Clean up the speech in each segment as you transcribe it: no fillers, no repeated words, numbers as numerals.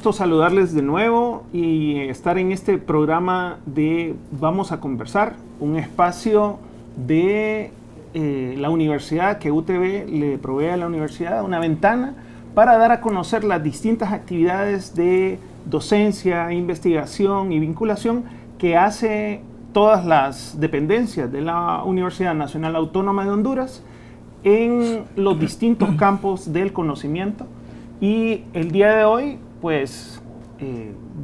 gusto saludarles de nuevo y estar en este programa de Vamos a Conversar, un espacio de la universidad que UTV le provee a la universidad, una ventana para dar a conocer las distintas actividades de docencia, investigación y vinculación que hace todas las dependencias de la Universidad Nacional Autónoma de Honduras en los distintos campos del conocimiento. Y el día de hoy, pues,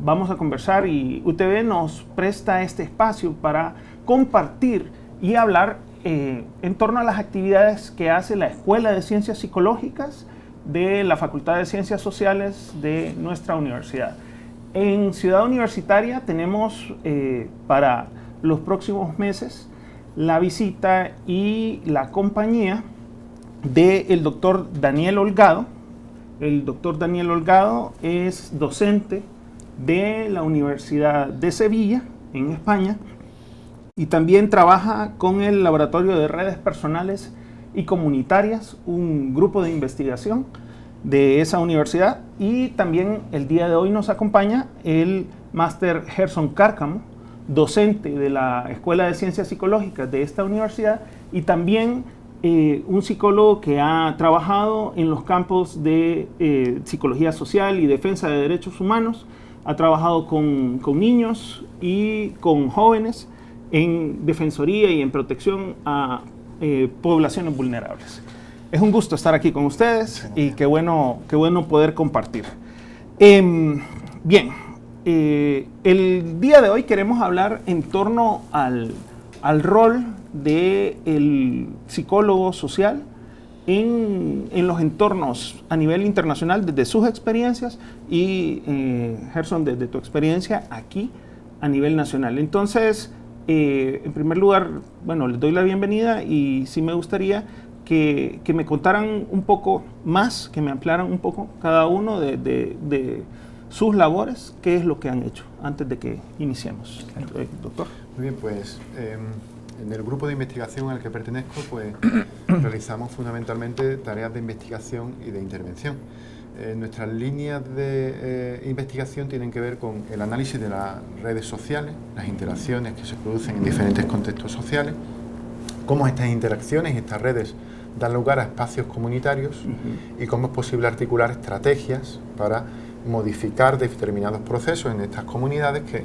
vamos a conversar y UTV nos presta este espacio para compartir y hablar en torno a las actividades que hace la Escuela de Ciencias Psicológicas de la Facultad de Ciencias Sociales de nuestra universidad. En Ciudad Universitaria tenemos para los próximos meses la visita y la compañía del doctor Daniel Holgado. El doctor Daniel Holgado es docente de la Universidad de Sevilla, en España, y también trabaja con el Laboratorio de Redes Personales y Comunitarias, un grupo de investigación de esa universidad. Y también el día de hoy nos acompaña el máster Gerson Cárcamo, docente de la Escuela de Ciencias Psicológicas de esta universidad y también un psicólogo que ha trabajado en los campos de psicología social y defensa de derechos humanos. Ha trabajado con niños y con jóvenes en defensoría y en protección a poblaciones vulnerables. Es un gusto estar aquí con ustedes y qué bueno poder compartir. Bien, el día de hoy queremos hablar en torno al rol del psicólogo social en los entornos a nivel internacional desde sus experiencias y, Gerson, desde tu experiencia aquí a nivel nacional. Entonces, en primer lugar, bueno, les doy la bienvenida y sí me gustaría que me contaran un poco más, que me ampliaran un poco cada uno de sus labores, qué es lo que han hecho antes de que iniciemos. Doctor. Muy bien, pues en el grupo de investigación al que pertenezco, pues realizamos fundamentalmente tareas de investigación y de intervención. Nuestras líneas de investigación tienen que ver con el análisis de las redes sociales, las interacciones que se producen en diferentes contextos sociales, cómo estas interacciones y estas redes dan lugar a espacios comunitarios y cómo es posible articular estrategias para modificar determinados procesos en estas comunidades que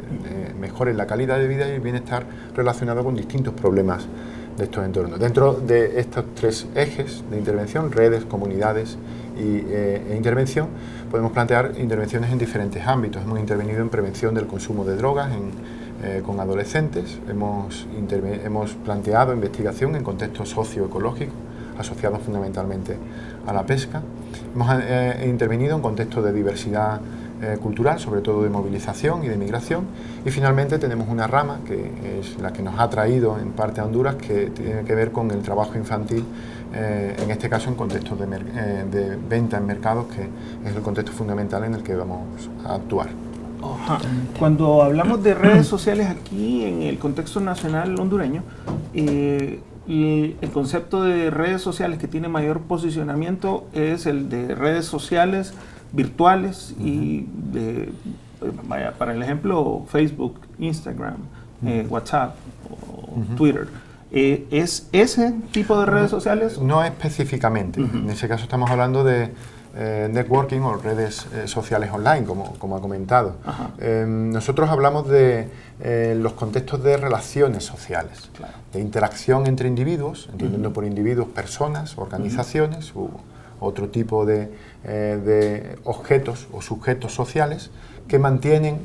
mejoren la calidad de vida y el bienestar relacionado con distintos problemas de estos entornos. Dentro de estos tres ejes de intervención, redes, comunidades e intervención, podemos plantear intervenciones en diferentes ámbitos. Hemos intervenido en prevención del consumo de drogas con adolescentes, hemos planteado investigación en contextos socioecológicos asociados fundamentalmente a la pesca. Hemos intervenido en contextos de diversidad cultural, sobre todo de movilización y de migración, y finalmente tenemos una rama que es la que nos ha traído en parte a Honduras, que tiene que ver con el trabajo infantil, en este caso en contextos de venta en mercados, que es el contexto fundamental en el que vamos a actuar. Cuando hablamos de redes sociales aquí en el contexto nacional hondureño, y el concepto de redes sociales que tiene mayor posicionamiento es el de redes sociales virtuales y para el ejemplo Facebook, Instagram, WhatsApp o Twitter. ¿Es ese tipo de redes sociales? No específicamente. En ese caso estamos hablando de networking o redes sociales online, como ha comentado. Nosotros hablamos de los contextos de relaciones sociales, claro, de interacción entre individuos, entendiendo por individuos personas, organizaciones u otro tipo de objetos o sujetos sociales que mantienen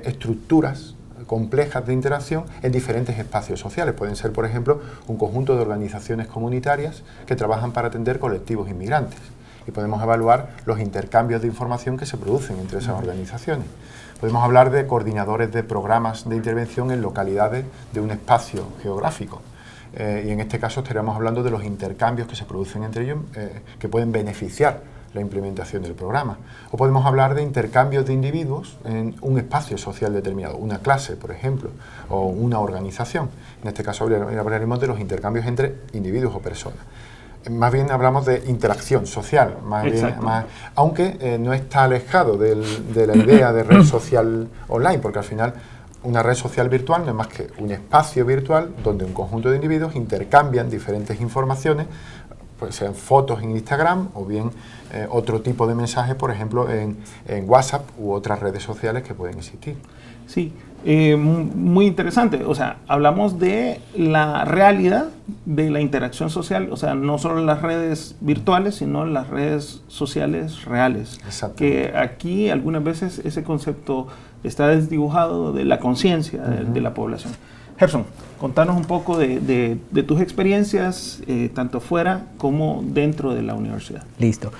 estructuras complejas de interacción en diferentes espacios sociales. Pueden ser, por ejemplo, un conjunto de organizaciones comunitarias que trabajan para atender colectivos inmigrantes. Y podemos evaluar los intercambios de información que se producen entre esas organizaciones. Podemos hablar de coordinadores de programas de intervención en localidades de un espacio geográfico. Y en este caso estaríamos hablando de los intercambios que se producen entre ellos, que pueden beneficiar la implementación del programa. O podemos hablar de intercambios de individuos en un espacio social determinado, una clase, por ejemplo, o una organización. En este caso hablaremos de los intercambios entre individuos o personas. más bien hablamos de interacción social, aunque no está alejado de la idea de red social online, porque al final una red social virtual no es más que un espacio virtual donde un conjunto de individuos intercambian diferentes informaciones, pues sean fotos en Instagram o bien otro tipo de mensajes, por ejemplo, en WhatsApp u otras redes sociales que pueden existir. Sí, muy interesante. O sea, hablamos de la realidad de la interacción social, o sea, no solo las redes virtuales, sino las redes sociales reales. Que aquí algunas veces ese concepto está desdibujado de la conciencia de la población. Gerson, contanos un poco de tus experiencias, tanto fuera como dentro de la universidad. Listo.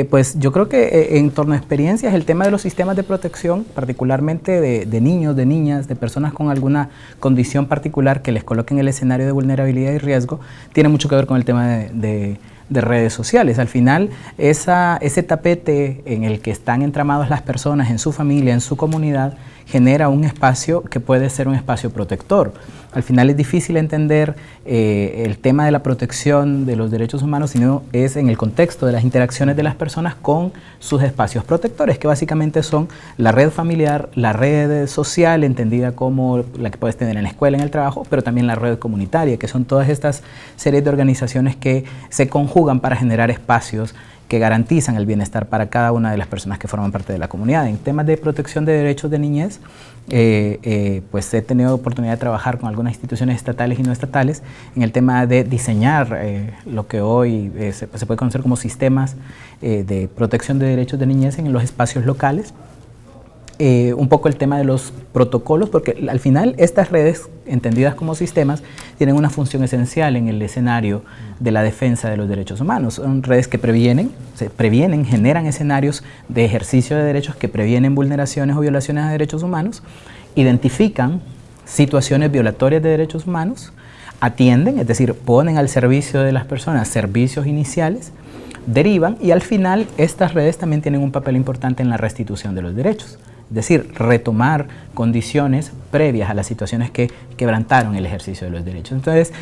Pues yo creo que en torno a experiencias, el tema de los sistemas de protección, particularmente de niños, de niñas, de personas con alguna condición particular que les coloquen en el escenario de vulnerabilidad y riesgo, tiene mucho que ver con el tema de redes sociales. Al final, ese tapete en el que están entramadas las personas en su familia, en su comunidad, genera un espacio que puede ser un espacio protector. Al final es difícil entender el tema de la protección de los derechos humanos, sino es en el contexto de las interacciones de las personas con sus espacios protectores, que básicamente son la red familiar, la red social, entendida como la que puedes tener en la escuela, en el trabajo, pero también la red comunitaria, que son todas estas series de organizaciones que se conjugan para generar espacios que garantizan el bienestar para cada una de las personas que forman parte de la comunidad. En temas de protección de derechos de niñez, pues he tenido oportunidad de trabajar con algunas instituciones estatales y no estatales en el tema de diseñar lo que hoy se puede conocer como sistemas de protección de derechos de niñez en los espacios locales. Un poco el tema de los protocolos, porque al final estas redes, entendidas como sistemas, tienen una función esencial en el escenario de la defensa de los derechos humanos. Son redes que previenen, generan escenarios de ejercicio de derechos que previenen vulneraciones o violaciones a derechos humanos, identifican situaciones violatorias de derechos humanos, atienden, es decir, ponen al servicio de las personas servicios iniciales, derivan y al final estas redes también tienen un papel importante en la restitución de los derechos. Es decir, retomar condiciones previas a las situaciones que quebrantaron el ejercicio de los derechos. Entonces,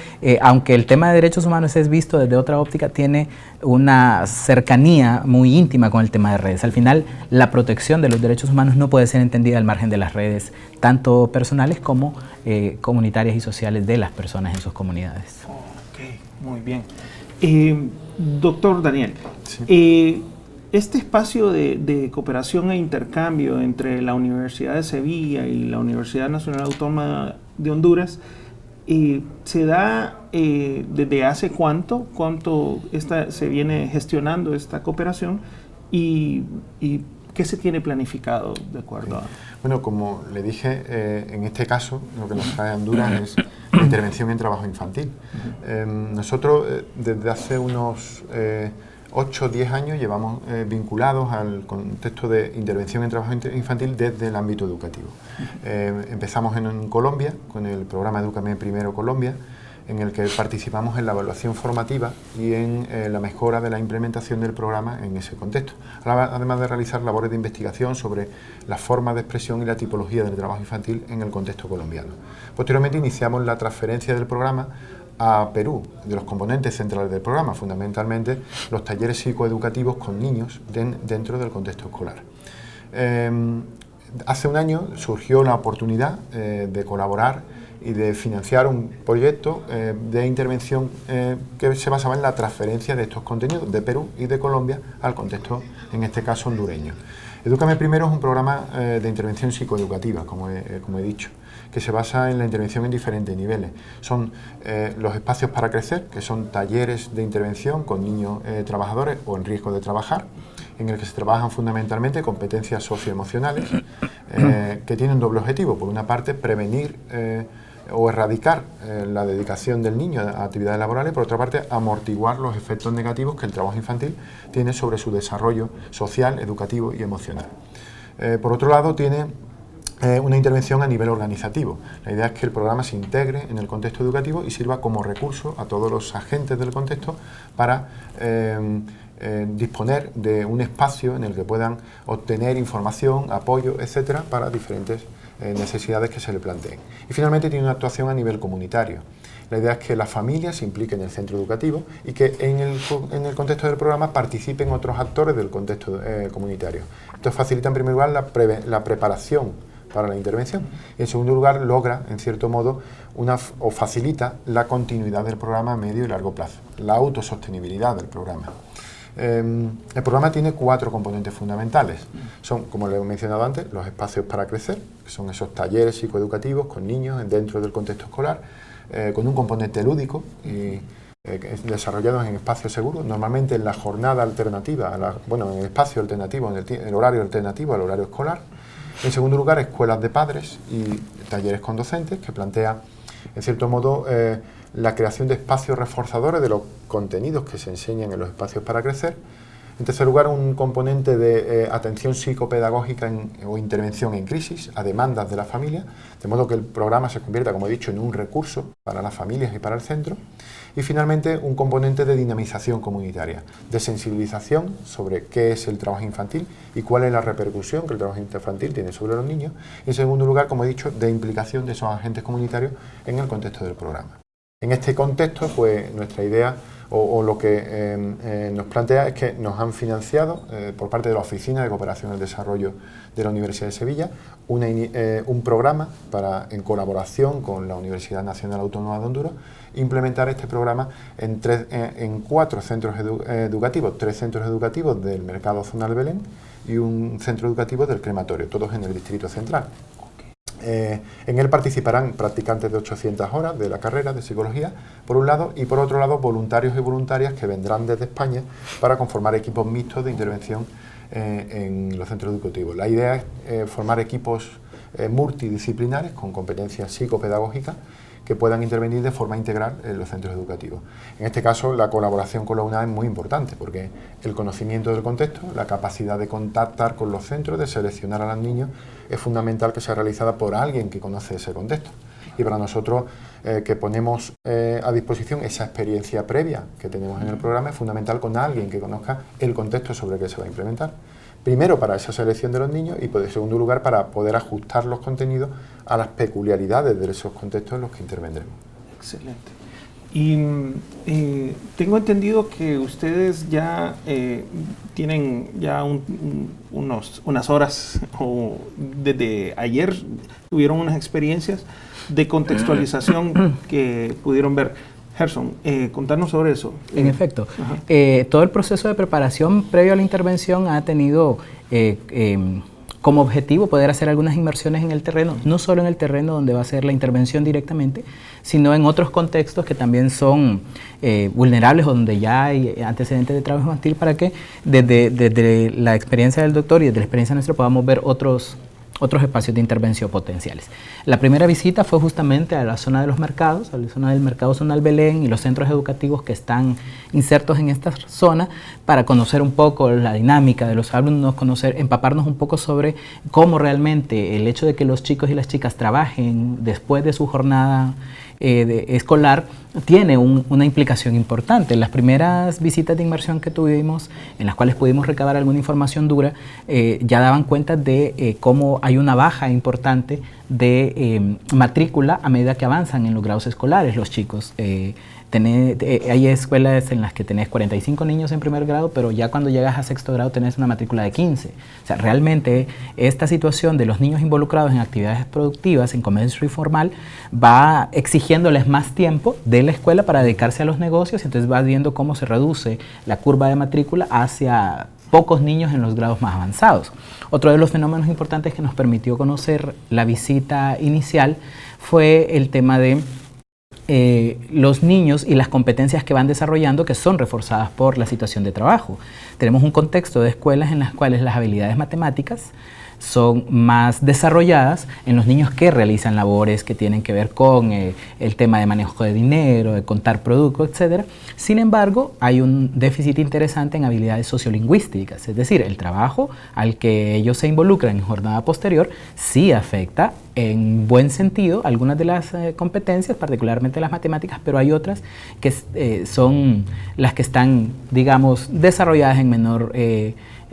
aunque el tema de derechos humanos es visto desde otra óptica, tiene una cercanía muy íntima con el tema de redes. Al final, la protección de los derechos humanos no puede ser entendida al margen de las redes, tanto personales como comunitarias y sociales de las personas en sus comunidades. Ok, muy bien. Doctor Daniel, sí. Este espacio de cooperación e intercambio entre la Universidad de Sevilla y la Universidad Nacional Autónoma de Honduras se da desde hace cuánto se viene gestionando esta cooperación y qué se tiene planificado de acuerdo a... Bueno, como le dije, en este caso lo que nos trae a Honduras es la intervención en trabajo infantil. Nosotros desde hace unos 8 o 10 años llevamos vinculados al contexto de intervención en trabajo infantil desde el ámbito educativo. Empezamos en Colombia con el programa Edúcame Primero Colombia, en el que participamos en la evaluación formativa y en la mejora de la implementación del programa en ese contexto, además de realizar labores de investigación sobre la forma de expresión y la tipología del trabajo infantil en el contexto colombiano. Posteriormente iniciamos la transferencia del programa a Perú, de los componentes centrales del programa, fundamentalmente los talleres psicoeducativos con niños dentro del contexto escolar. Hace un año surgió la oportunidad de colaborar y de financiar un proyecto de intervención que se basaba en la transferencia de estos contenidos de Perú y de Colombia al contexto, en este caso, hondureño. Edúcame Primero es un programa de intervención psicoeducativa, como he dicho, que se basa en la intervención en diferentes niveles. Son los espacios para crecer, que son talleres de intervención con niños trabajadores o en riesgo de trabajar, en el que se trabajan fundamentalmente competencias socioemocionales que tienen doble objetivo. Por una parte, prevenir o erradicar la dedicación del niño a actividades laborales, por otra parte, amortiguar los efectos negativos que el trabajo infantil tiene sobre su desarrollo social, educativo y emocional. Por otro lado, tiene una intervención a nivel organizativo. La idea es que el programa se integre en el contexto educativo y sirva como recurso a todos los agentes del contexto para disponer de un espacio en el que puedan obtener información, apoyo, etcétera, para diferentes necesidades que se le planteen. Y finalmente tiene una actuación a nivel comunitario. La idea es que la familia se implique en el centro educativo y que en el contexto del programa participen otros actores del contexto comunitario. Esto facilita en primer lugar la preparación para la intervención y en segundo lugar logra, en cierto modo, o facilita la continuidad del programa a medio y largo plazo, la autosostenibilidad del programa. El programa tiene 4 componentes fundamentales. Son, como les he mencionado antes, los espacios para crecer, que son esos talleres psicoeducativos con niños dentro del contexto escolar, con un componente lúdico y desarrollados en espacios seguros, normalmente en la jornada alternativa, en el espacio alternativo, en el horario alternativo al horario escolar. En segundo lugar, escuelas de padres y talleres con docentes que plantea, en cierto modo, la creación de espacios reforzadores de los contenidos que se enseñan en los espacios para crecer. En tercer lugar, un componente de atención psicopedagógica o intervención en crisis a demandas de la familia, de modo que el programa se convierta, como he dicho, en un recurso para las familias y para el centro. Y finalmente, un componente de dinamización comunitaria, de sensibilización sobre qué es el trabajo infantil y cuál es la repercusión que el trabajo infantil tiene sobre los niños. Y en segundo lugar, como he dicho, de implicación de esos agentes comunitarios en el contexto del programa. En este contexto, pues nuestra idea o lo que nos plantea es que nos han financiado por parte de la Oficina de Cooperación al Desarrollo de la Universidad de Sevilla un programa para, en colaboración con la Universidad Nacional Autónoma de Honduras, implementar este programa en 4 centros educativos, 3 centros educativos del Mercado Zonal Belén y un centro educativo del Crematorio, todos en el Distrito Central. En él participarán practicantes de 800 horas de la carrera de psicología, por un lado, y por otro lado, voluntarios y voluntarias que vendrán desde España para conformar equipos mixtos de intervención en los centros educativos. La idea es formar equipos multidisciplinares con competencias psicopedagógicas que puedan intervenir de forma integral en los centros educativos. En este caso, la colaboración con la UNAD es muy importante porque el conocimiento del contexto, la capacidad de contactar con los centros, de seleccionar a los niños, es fundamental que sea realizada por alguien que conoce ese contexto. Y para nosotros, que ponemos a disposición esa experiencia previa que tenemos en el programa, es fundamental con alguien que conozca el contexto sobre el que se va a implementar. Primero, para esa selección de los niños y, en segundo lugar, para poder ajustar los contenidos a las peculiaridades de esos contextos en los que intervendremos. Excelente. Y tengo entendido que ustedes ya tienen ya unas horas o desde ayer tuvieron unas experiencias de contextualización que pudieron ver. Gerson, contarnos sobre eso. En efecto, todo el proceso de preparación previo a la intervención ha tenido como objetivo poder hacer algunas inmersiones en el terreno, no solo en el terreno donde va a ser la intervención directamente, sino en otros contextos que también son vulnerables o donde ya hay antecedentes de trabajo infantil, para que desde la experiencia del doctor y desde la experiencia nuestra podamos ver otros espacios de intervención potenciales. La primera visita fue justamente a la zona de los mercados, a la zona del Mercado Zonal Belén y los centros educativos que están insertos en esta zona, para conocer un poco la dinámica de los alumnos, empaparnos un poco sobre cómo realmente el hecho de que los chicos y las chicas trabajen después de su jornada escolar tiene una implicación importante. Las primeras visitas de inmersión que tuvimos, en las cuales pudimos recabar alguna información dura, ya daban cuenta de cómo hay una baja importante de matrícula a medida que avanzan en los grados escolares los chicos. Hay escuelas en las que tenés 45 niños en primer grado, pero ya cuando llegas a sexto grado tenés una matrícula de 15. O sea, realmente esta situación de los niños involucrados en actividades productivas, en comercio informal, va exigiéndoles más tiempo de la escuela para dedicarse a los negocios, y entonces vas viendo cómo se reduce la curva de matrícula hacia pocos niños en los grados más avanzados. Otro de los fenómenos importantes que nos permitió conocer la visita inicial fue el tema de los niños y las competencias que van desarrollando, que son reforzadas por la situación de trabajo. Tenemos un contexto de escuelas en las cuales las habilidades matemáticas son más desarrolladas en los niños que realizan labores que tienen que ver con el tema de manejo de dinero, de contar productos, etc. Sin embargo, hay un déficit interesante en habilidades sociolingüísticas, es decir, el trabajo al que ellos se involucran en jornada posterior sí afecta en buen sentido algunas de las competencias, particularmente las matemáticas, pero hay otras que son las que están, digamos, desarrolladas en menor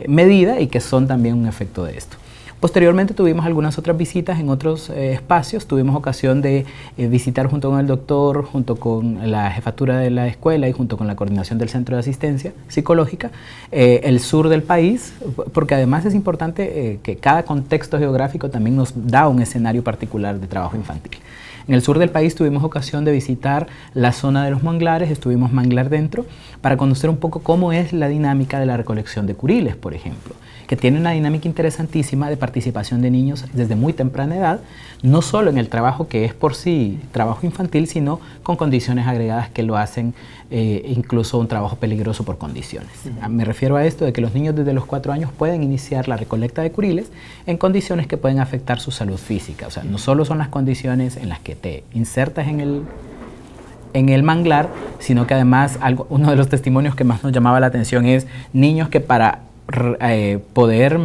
medida y que son también un efecto de esto. Posteriormente tuvimos algunas otras visitas en otros espacios. Tuvimos ocasión de visitar junto con el doctor, junto con la jefatura de la escuela y junto con la coordinación del Centro de Asistencia Psicológica, el sur del país, porque además es importante que cada contexto geográfico también nos da un escenario particular de trabajo infantil. En el sur del país tuvimos ocasión de visitar la zona de los manglares, estuvimos manglar dentro, para conocer un poco cómo es la dinámica de la recolección de curiles, por ejemplo, que tiene una dinámica interesantísima de participación de niños desde muy temprana edad, no solo en el trabajo que es por sí trabajo infantil, sino con condiciones agregadas que lo hacen incluso un trabajo peligroso por condiciones. Me refiero a esto de que los niños desde los 4 años pueden iniciar la recolecta de curiles en condiciones que pueden afectar su salud física. O sea, no solo son las condiciones en las que te insertas en el manglar, sino que además uno de los testimonios que más nos llamaba la atención es niños que para poder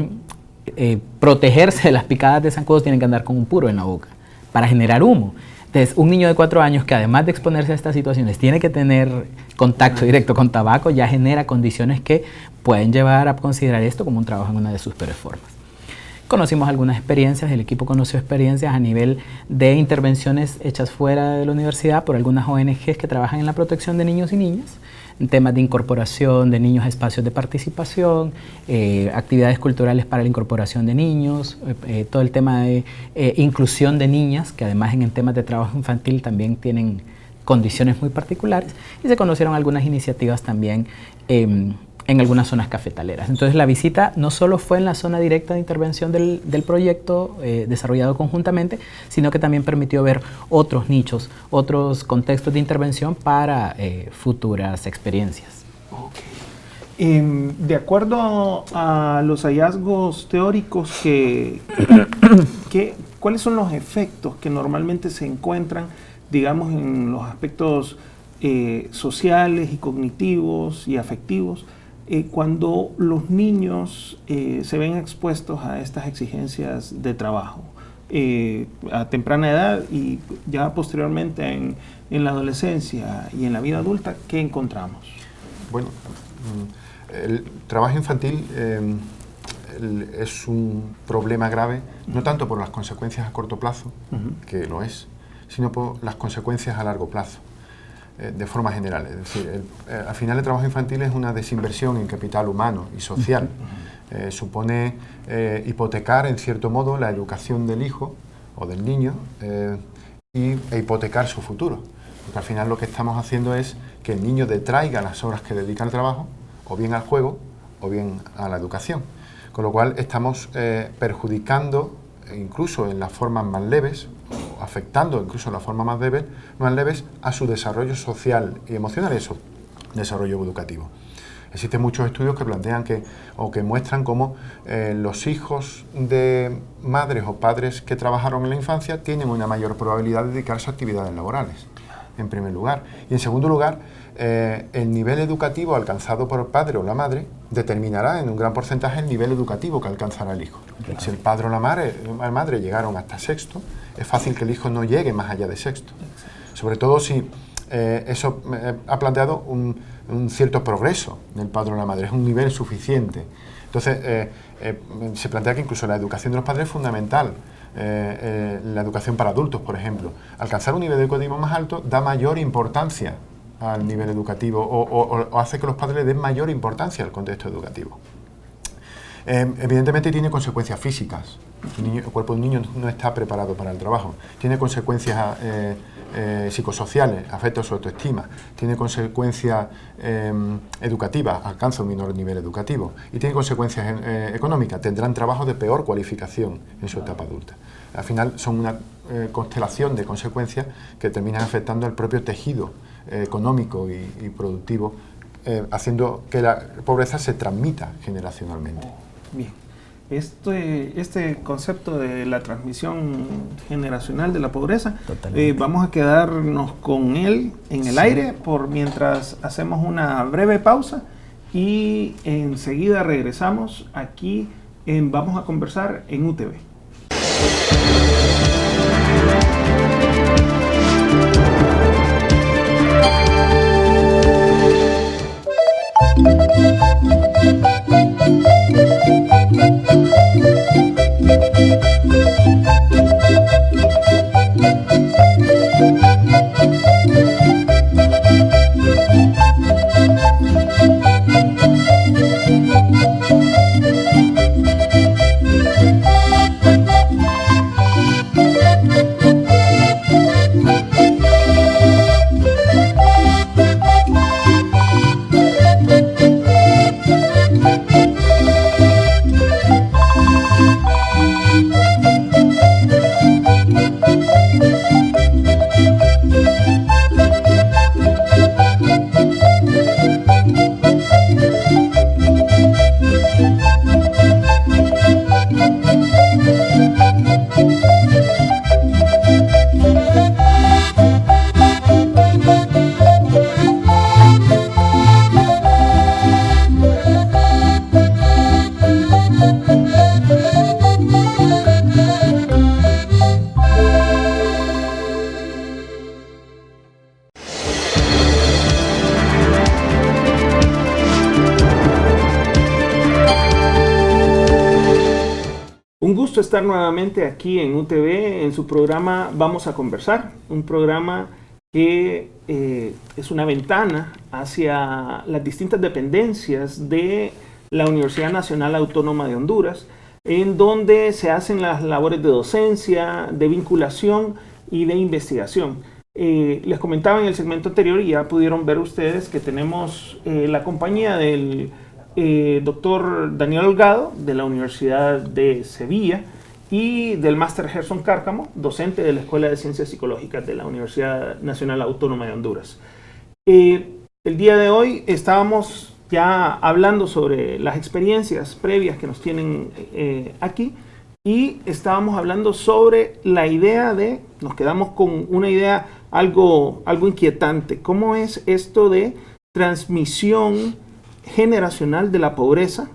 protegerse de las picadas de zancudos tienen que andar con un puro en la boca para generar humo. Entonces, un niño de 4 años que además de exponerse a estas situaciones tiene que tener contacto directo con tabaco, ya genera condiciones que pueden llevar a considerar esto como un trabajo en una de sus peores formas. Conocimos algunas experiencias, el equipo conoció experiencias a nivel de intervenciones hechas fuera de la universidad por algunas ONGs que trabajan en la protección de niños y niñas, en temas de incorporación de niños a espacios de participación, actividades culturales para la incorporación de niños, todo el tema de inclusión de niñas, que además en temas de trabajo infantil también tienen condiciones muy particulares, y se conocieron algunas iniciativas también en algunas zonas cafetaleras. Entonces la visita no solo fue en la zona directa de intervención del proyecto desarrollado conjuntamente, sino que también permitió ver otros nichos, otros contextos de intervención para futuras experiencias. Okay. De acuerdo a los hallazgos teóricos, ¿cuáles son los efectos que normalmente se encuentran, digamos, en los aspectos sociales y cognitivos y afectivos cuando los niños se ven expuestos a estas exigencias de trabajo a temprana edad y ya posteriormente en la adolescencia y en la vida adulta? ¿Qué encontramos? Bueno, el trabajo infantil es un problema grave, no tanto por las consecuencias a corto plazo, que lo es, sino por las consecuencias a largo plazo. De forma general, es decir, al final el trabajo infantil es una desinversión en capital humano y social. Supone hipotecar en cierto modo la educación del hijo o del niño e hipotecar su futuro, porque al final lo que estamos haciendo es que el niño detraiga las horas que dedica al trabajo, o bien al juego o bien a la educación, con lo cual estamos perjudicando incluso en las formas más leves, afectando incluso en las formas más leves a su desarrollo social y emocional y a su desarrollo educativo. Existen muchos estudios que plantean que muestran cómo los hijos de madres o padres que trabajaron en la infancia tienen una mayor probabilidad de dedicarse a actividades laborales, en primer lugar. Y en segundo lugar, el nivel educativo alcanzado por el padre o la madre determinará en un gran porcentaje el nivel educativo que alcanzará el hijo. Claro. Si el padre o la madre llegaron hasta sexto, es fácil que el hijo no llegue más allá de sexto. Sobre todo si eso ha planteado un cierto progreso del padre o la madre, es un nivel suficiente. Entonces, se plantea que incluso la educación de los padres es fundamental. La educación para adultos, por ejemplo. Alcanzar un nivel educativo más alto da mayor importancia al nivel educativo o hace que los padres le den mayor importancia al contexto educativo. Evidentemente tiene consecuencias físicas. El cuerpo de un niño no está preparado para el trabajo. Tiene consecuencias psicosociales, afecta su autoestima. Tiene consecuencias educativas, alcanza un menor nivel educativo. Y tiene consecuencias económicas. Tendrán trabajos de peor cualificación en su etapa adulta. Al final son una constelación de consecuencias que terminan afectando al propio tejido económico y productivo, haciendo que la pobreza se transmita generacionalmente. Bien. este concepto de la transmisión generacional de la pobreza. Totalmente. Vamos a quedarnos con él en el aire por mientras hacemos una breve pausa y enseguida regresamos aquí en Vamos a Conversar en UTV. Un gusto estar nuevamente aquí en UTV, en su programa Vamos a Conversar, un programa que es una ventana hacia las distintas dependencias de la Universidad Nacional Autónoma de Honduras, en donde se hacen las labores de docencia, de vinculación y de investigación. Les comentaba en el segmento anterior y ya pudieron ver ustedes que tenemos la compañía del doctor Daniel Holgado de la Universidad de Sevilla y del máster Gerson Cárcamo, docente de la Escuela de Ciencias Psicológicas de la Universidad Nacional Autónoma de Honduras. El día de hoy estábamos ya hablando sobre las experiencias previas que nos tienen aquí y estábamos hablando sobre la idea nos quedamos con una idea algo inquietante. ¿Cómo es esto de transmisión generacional de la pobreza?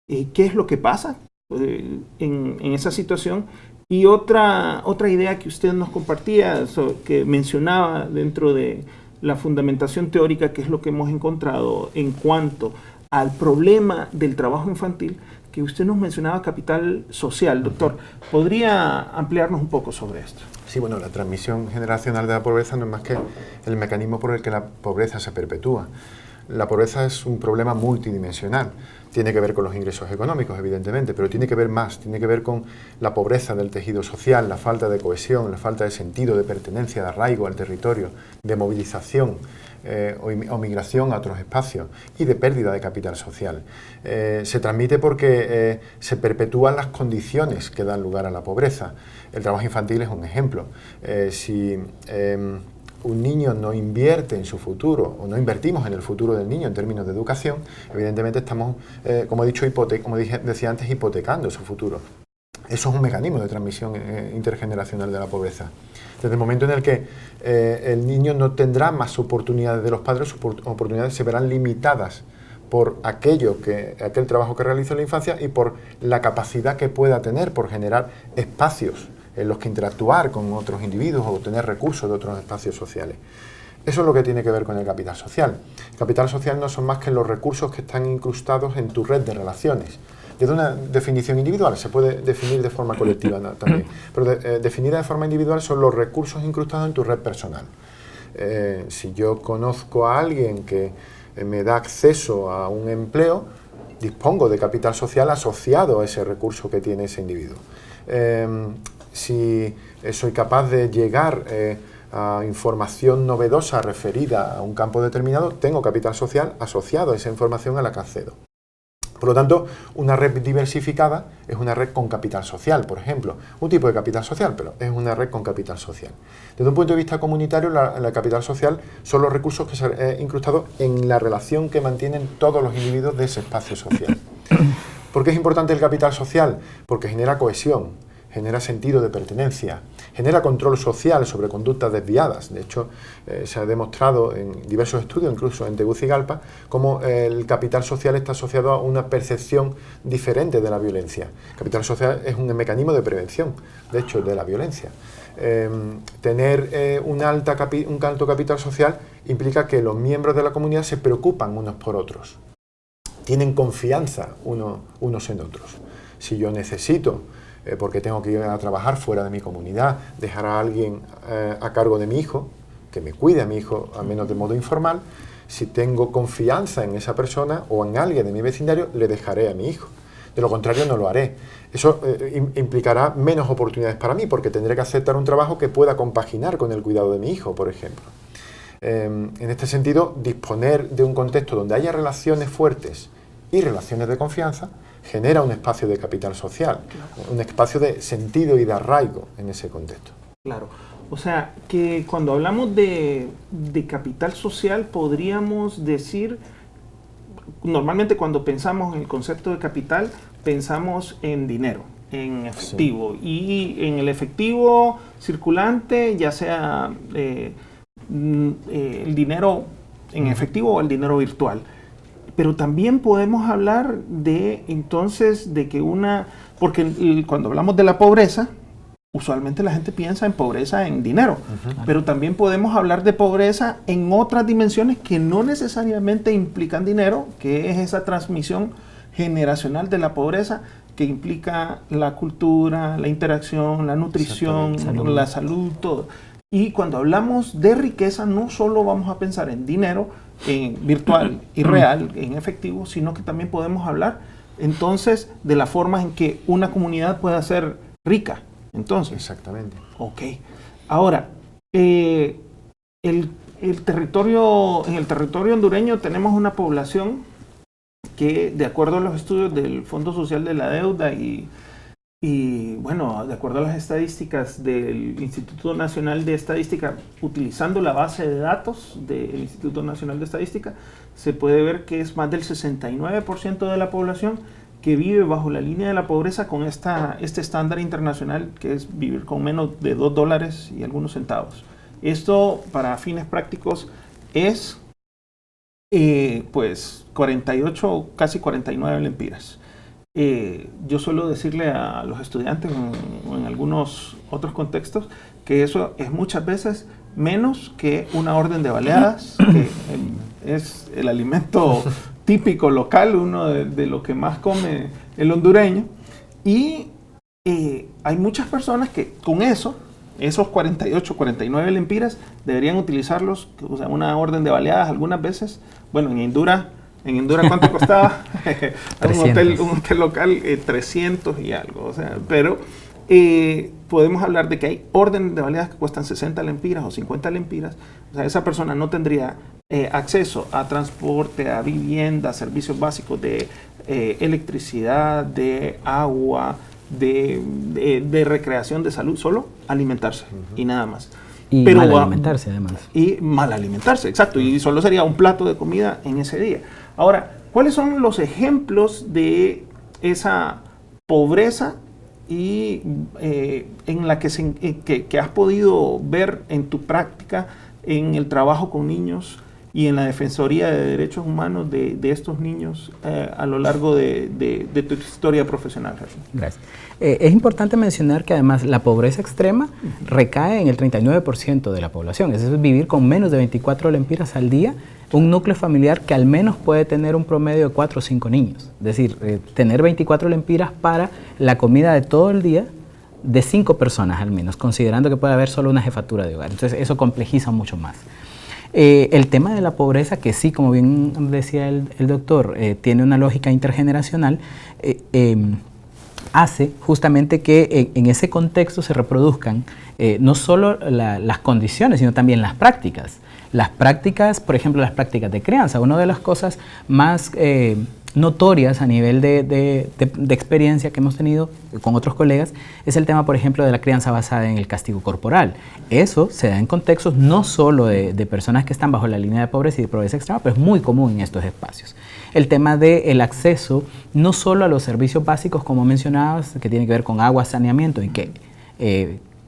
¿Qué es lo que pasa en esa situación? Y otra idea que usted nos compartía, que mencionaba dentro de la fundamentación teórica, que es lo que hemos encontrado en cuanto al problema del trabajo infantil, que usted nos mencionaba capital social. Doctor, ¿podría ampliarnos un poco sobre esto? Sí, bueno, la transmisión generacional de la pobreza no es más que el mecanismo por el que la pobreza se perpetúa. La pobreza es un problema multidimensional. Tiene que ver con los ingresos económicos, evidentemente, pero tiene que ver más, tiene que ver con la pobreza del tejido social, la falta de cohesión, la falta de sentido, de pertenencia, de arraigo al territorio, de movilización o migración a otros espacios y de pérdida de capital social. Se transmite porque se perpetúan las condiciones que dan lugar a la pobreza. El trabajo infantil es un ejemplo. Si un niño no invierte en su futuro o no invertimos en el futuro del niño en términos de educación, evidentemente estamos, como he dicho, decía antes, hipotecando su futuro. Eso es un mecanismo de transmisión intergeneracional de la pobreza. Desde el momento en el que el niño no tendrá más oportunidades de los padres, sus oportunidades se verán limitadas por aquel trabajo que realizó en la infancia y por la capacidad que pueda tener por generar espacios en los que interactuar con otros individuos o obtener recursos de otros espacios sociales. Eso es lo que tiene que ver con el capital social. El capital social no son más que los recursos que están incrustados en tu red de relaciones. Desde una definición individual, se puede definir de forma colectiva también, pero definida de forma individual son los recursos incrustados en tu red personal. Si yo conozco a alguien que me da acceso a un empleo, dispongo de capital social asociado a ese recurso que tiene ese individuo. Si soy capaz de llegar a información novedosa referida a un campo determinado, tengo capital social asociado a esa información a la que accedo. Por lo tanto, una red diversificada es una red con capital social, por ejemplo. Un tipo de capital social, pero es una red con capital social. Desde un punto de vista comunitario, la capital social son los recursos que se han incrustado en la relación que mantienen todos los individuos de ese espacio social. ¿Por qué es importante el capital social? Porque genera cohesión, genera sentido de pertenencia, genera control social sobre conductas desviadas. De hecho, se ha demostrado en diversos estudios, incluso en Tegucigalpa, cómo el capital social está asociado a una percepción diferente de la violencia. El capital social es un mecanismo de prevención, de hecho, de la violencia. Tener un alto capital social implica que los miembros de la comunidad se preocupan unos por otros, tienen confianza unos en otros. Si yo necesito, porque tengo que ir a trabajar fuera de mi comunidad, dejar a alguien a cargo de mi hijo, que me cuide a mi hijo, al menos de modo informal, si tengo confianza en esa persona o en alguien de mi vecindario, le dejaré a mi hijo. De lo contrario, no lo haré. Eso implicará menos oportunidades para mí, porque tendré que aceptar un trabajo que pueda compaginar con el cuidado de mi hijo, por ejemplo. En este sentido, disponer de un contexto donde haya relaciones fuertes y relaciones de confianza genera un espacio de capital social, claro, un espacio de sentido y de arraigo en ese contexto. Claro. O sea, que cuando hablamos de capital social, podríamos decir, normalmente cuando pensamos en el concepto de capital, pensamos en dinero, en efectivo. Sí. Y en el efectivo circulante, ya sea el dinero en efectivo o el dinero virtual. Pero también podemos hablar de, entonces, de que porque cuando hablamos de la pobreza, usualmente la gente piensa en pobreza en dinero, pero también podemos hablar de pobreza en otras dimensiones que no necesariamente implican dinero, que es esa transmisión generacional de la pobreza, que implica la cultura, la interacción, la nutrición, la salud, todo. Y cuando hablamos de riqueza, no solo vamos a pensar en dinero, en virtual y real, en efectivo, sino que también podemos hablar entonces de la forma en que una comunidad pueda ser rica. Entonces, exactamente. Ok. Ahora, en el territorio hondureño tenemos una población que, de acuerdo a los estudios del Fondo Social de la Deuda y bueno, de acuerdo a las estadísticas del Instituto Nacional de Estadística, utilizando la base de datos del Instituto Nacional de Estadística, se puede ver que es más del 69% de la población que vive bajo la línea de la pobreza con este estándar internacional que es vivir con menos de $2 y algunos centavos. Esto, para fines prácticos, es pues 48, casi 49 lempiras. Yo suelo decirle a los estudiantes o en algunos otros contextos que eso es muchas veces menos que una orden de baleadas, que es el alimento típico local, uno de lo que más come el hondureño. Y hay muchas personas que con esos 48, 49 lempiras deberían utilizarlos, o sea, una orden de baleadas algunas veces. Bueno, en Honduras, ¿cuánto costaba? un hotel local, 300 y algo. O sea, pero podemos hablar de que hay órdenes de baleadas que cuestan 60 lempiras o 50 lempiras. O sea, esa persona no tendría acceso a transporte, a vivienda, a servicios básicos de electricidad, de agua, de recreación, de salud, solo alimentarse y nada más. Y pero mal alimentarse, además. Y mal alimentarse, exacto. Y solo sería un plato de comida en ese día. Ahora, ¿cuáles son los ejemplos de esa pobreza y en la que has podido ver en tu práctica, en el trabajo con niños y en la Defensoría de Derechos Humanos de estos niños a lo largo de tu historia profesional? Gracias. Es importante mencionar que además la pobreza extrema recae en el 39% de la población, es decir, vivir con menos de 24 lempiras al día, un núcleo familiar que al menos puede tener un promedio de 4 o 5 niños, es decir, tener 24 lempiras para la comida de todo el día de 5 personas al menos, considerando que puede haber solo una jefatura de hogar. Entonces eso complejiza mucho más. El tema de la pobreza, que sí, como bien decía el doctor, tiene una lógica intergeneracional, hace justamente que en ese contexto se reproduzcan no solo las condiciones, sino también las prácticas. Las prácticas, por ejemplo, las prácticas de crianza. Una de las cosas más notorias a nivel de experiencia que hemos tenido con otros colegas es el tema, por ejemplo, de la crianza basada en el castigo corporal. Eso se da en contextos no solo de personas que están bajo la línea de pobreza y de pobreza extrema, pero es muy común en estos espacios. El tema del acceso no solo a los servicios básicos, como mencionabas, que tiene que ver con agua, saneamiento y que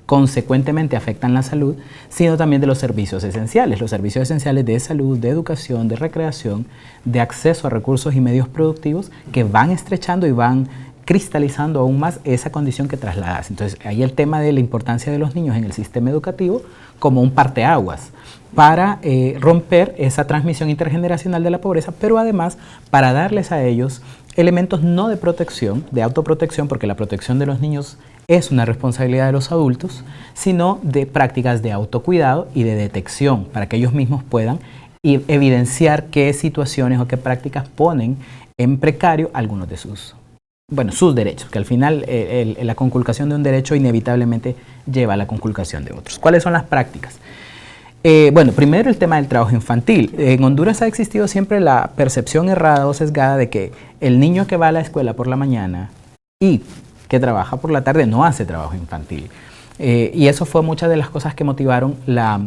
consecuentemente afectan la salud, sino también de los servicios esenciales de salud, de educación, de recreación, de acceso a recursos y medios productivos que van estrechando y van cristalizando aún más esa condición que trasladas. Entonces, ahí el tema de la importancia de los niños en el sistema educativo como un parteaguas para romper esa transmisión intergeneracional de la pobreza, pero además para darles a ellos elementos no de protección, de autoprotección, porque la protección de los niños es una responsabilidad de los adultos, sino de prácticas de autocuidado y de detección para que ellos mismos puedan evidenciar qué situaciones o qué prácticas ponen en precario algunos de sus derechos, que al final la conculcación de un derecho inevitablemente lleva a la conculcación de otros. ¿Cuáles son las prácticas? Primero el tema del trabajo infantil. En Honduras ha existido siempre la percepción errada o sesgada de que el niño que va a la escuela por la mañana y que trabaja por la tarde no hace trabajo infantil. Y eso fue muchas de las cosas que motivaron la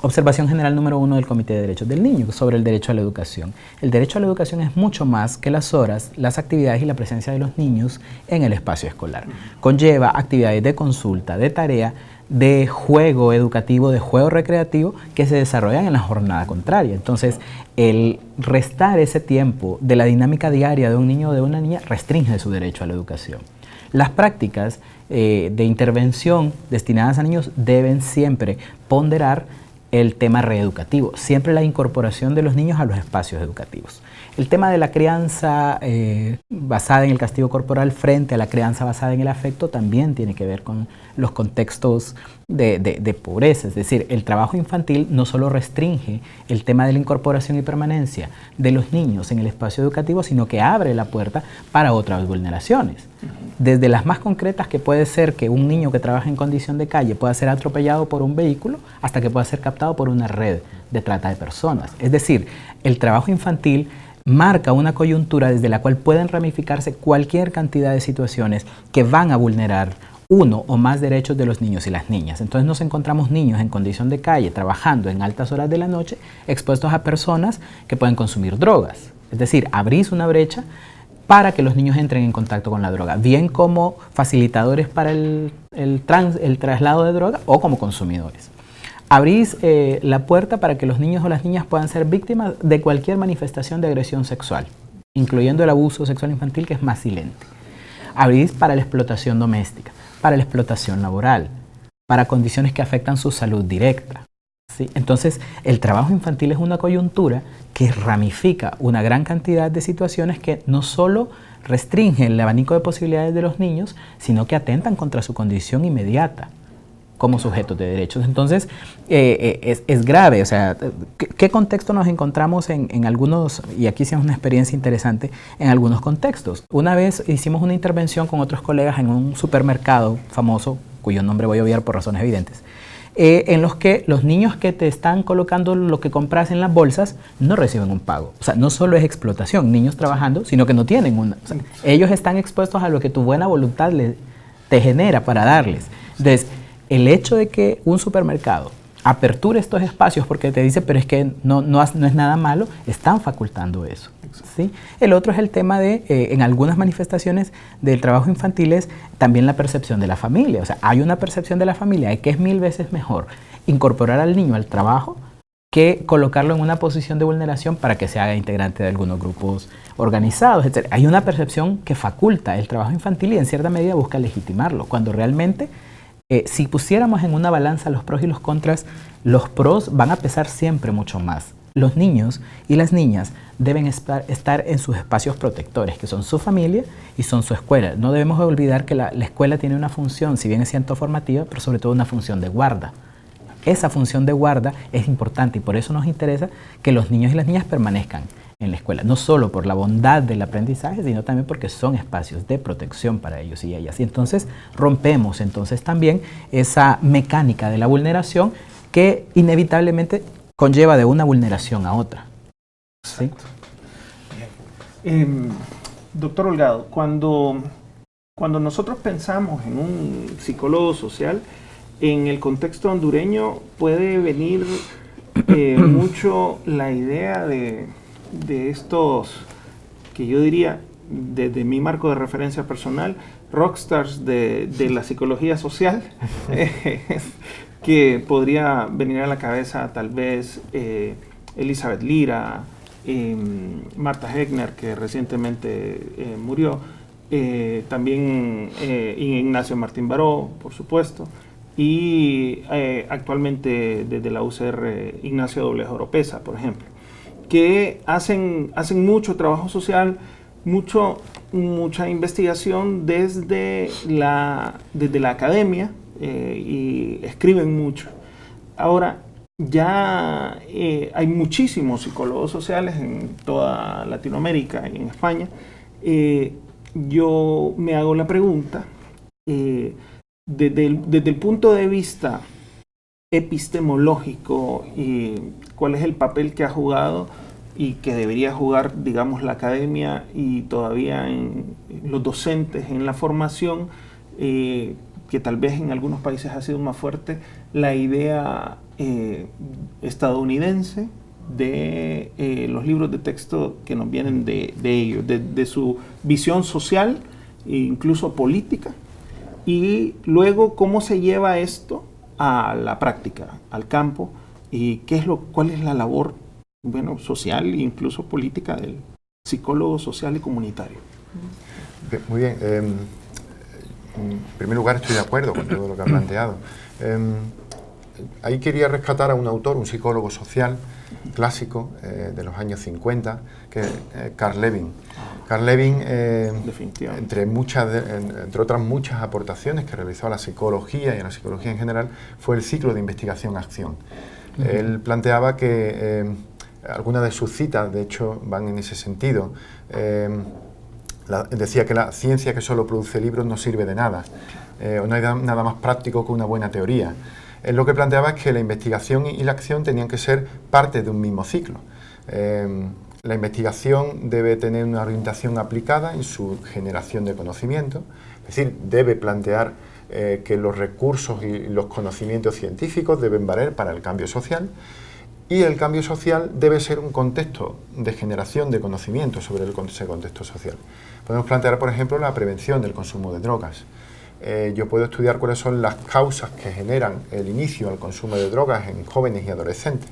observación general número 1 del Comité de Derechos del Niño sobre el derecho a la educación. El derecho a la educación es mucho más que las horas, las actividades y la presencia de los niños en el espacio escolar. Conlleva actividades de consulta, de tarea, de juego educativo, de juego recreativo que se desarrollan en la jornada contraria. Entonces, el restar ese tiempo de la dinámica diaria de un niño o de una niña restringe su derecho a la educación. Las prácticas de intervención destinadas a niños deben siempre ponderar el tema reeducativo, siempre la incorporación de los niños a los espacios educativos. El tema de la crianza basada en el castigo corporal frente a la crianza basada en el afecto también tiene que ver con los contextos de pobreza. Es decir, el trabajo infantil no solo restringe el tema de la incorporación y permanencia de los niños en el espacio educativo, sino que abre la puerta para otras vulneraciones. Desde las más concretas, que puede ser que un niño que trabaja en condición de calle pueda ser atropellado por un vehículo, hasta que pueda ser captado por una red de trata de personas. Es decir, el trabajo infantil marca una coyuntura desde la cual pueden ramificarse cualquier cantidad de situaciones que van a vulnerar uno o más derechos de los niños y las niñas. Entonces nos encontramos niños en condición de calle trabajando en altas horas de la noche expuestos a personas que pueden consumir drogas. Es decir, abrís una brecha para que los niños entren en contacto con la droga, bien como facilitadores para el traslado de droga o como consumidores. Abrís la puerta para que los niños o las niñas puedan ser víctimas de cualquier manifestación de agresión sexual, incluyendo el abuso sexual infantil, que es más silente. Abrís para la explotación doméstica, para la explotación laboral, para condiciones que afectan su salud directa, ¿sí? Entonces, el trabajo infantil es una coyuntura que ramifica una gran cantidad de situaciones que no solo restringen el abanico de posibilidades de los niños, sino que atentan contra su condición inmediata como sujetos de derechos. Entonces, es grave. O sea, ¿qué contexto nos encontramos en algunos, y aquí hicimos una experiencia interesante, en algunos contextos? Una vez hicimos una intervención con otros colegas en un supermercado famoso, cuyo nombre voy a obviar por razones evidentes, en los que los niños que te están colocando lo que compras en las bolsas no reciben un pago. O sea, no solo es explotación, niños trabajando, sino que no tienen una. O sea, ellos están expuestos a lo que tu buena voluntad te genera para darles. Entonces, el hecho de que un supermercado aperture estos espacios porque te dice, pero es que no es nada malo, están facultando eso, ¿sí? El otro es el tema de, en algunas manifestaciones del trabajo infantil, es también la percepción de la familia. O sea, hay una percepción de la familia de que es 1000 veces mejor incorporar al niño al trabajo que colocarlo en una posición de vulneración para que se haga integrante de algunos grupos organizados, etc. Hay una percepción que faculta el trabajo infantil y en cierta medida busca legitimarlo, cuando realmente si pusiéramos en una balanza los pros y los contras, los pros van a pesar siempre mucho más. Los niños y las niñas deben estar en sus espacios protectores, que son su familia y son su escuela. No debemos olvidar que la escuela tiene una función, si bien es cierto formativa, pero sobre todo una función de guarda. Esa función de guarda es importante y por eso nos interesa que los niños y las niñas permanezcan en la escuela, no solo por la bondad del aprendizaje, sino también porque son espacios de protección para ellos y ellas. Y entonces rompemos también esa mecánica de la vulneración que inevitablemente conlleva de una vulneración a otra. ¿Sí? Bien. Doctor Holgado, cuando nosotros pensamos en un psicólogo social, en el contexto hondureño puede venir mucho la idea de estos, que yo diría, desde mi marco de referencia personal, rockstars de la psicología social, que podría venir a la cabeza tal vez Elizabeth Lira, Marta Heckner, que recientemente murió, también Ignacio Martín Baró, por supuesto, y actualmente desde la UCR Ignacio Dobles Oropesa, por ejemplo, que hacen mucho trabajo social, mucha investigación desde la academia, y escriben mucho. Ahora, ya hay muchísimos psicólogos sociales en toda Latinoamérica y en España. Yo me hago la pregunta, desde el punto de vista epistemológico, ¿cuál es el papel que ha jugado y que debería jugar, digamos, la academia y todavía en los docentes en la formación, que tal vez en algunos países ha sido más fuerte, la idea estadounidense de los libros de texto que nos vienen de ellos, de su visión social e incluso política, y luego cómo se lleva esto a la práctica, al campo, y cuál es la labor, bueno, social e incluso política del psicólogo social y comunitario. Muy bien. En primer lugar, estoy de acuerdo con todo lo que ha planteado. Ahí quería rescatar a un autor, un psicólogo social clásico de los años 50, que es Carl Lewin. Carl Lewin, entre otras muchas aportaciones que realizó a la psicología y a la psicología en general, fue el ciclo de investigación-acción. Él planteaba que algunas de sus citas, de hecho, van en ese sentido. Decía que la ciencia que solo produce libros no sirve de nada, o no hay nada más práctico que una buena teoría. Él lo que planteaba es que la investigación y la acción tenían que ser parte de un mismo ciclo. La investigación debe tener una orientación aplicada en su generación de conocimiento, es decir, debe plantear que los recursos y los conocimientos científicos deben valer para el cambio social, y el cambio social debe ser un contexto de generación de conocimiento sobre ese contexto social. Podemos plantear, por ejemplo, la prevención del consumo de drogas. Yo puedo estudiar cuáles son las causas que generan el inicio al consumo de drogas en jóvenes y adolescentes.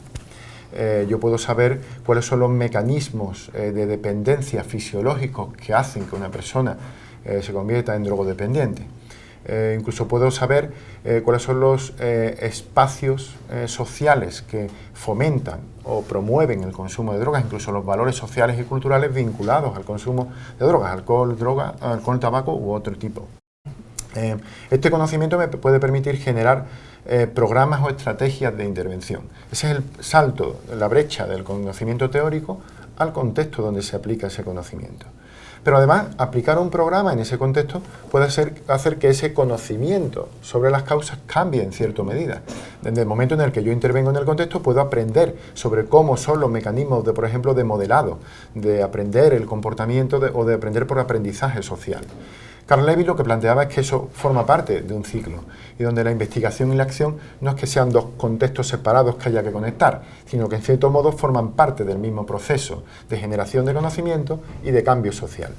Yo puedo saber cuáles son los mecanismos de dependencia fisiológicos que hacen que una persona se convierta en drogodependiente. Incluso puedo saber cuáles son los espacios sociales que fomentan o promueven el consumo de drogas, incluso los valores sociales y culturales vinculados al consumo de drogas, alcohol, tabaco u otro tipo. Este conocimiento me puede permitir generar programas o estrategias de intervención. Ese es el salto, la brecha del conocimiento teórico al contexto donde se aplica ese conocimiento. Pero además, aplicar un programa en ese contexto puede hacer que ese conocimiento sobre las causas cambie en cierta medida. Desde el momento en el que yo intervengo en el contexto, puedo aprender sobre cómo son los mecanismos, por ejemplo, de modelado, de aprender el comportamiento o de aprender por aprendizaje social. Carl Lewin lo que planteaba es que eso forma parte de un ciclo, y donde la investigación y la acción no es que sean dos contextos separados que haya que conectar, sino que en cierto modo forman parte del mismo proceso de generación de conocimiento y de cambio social.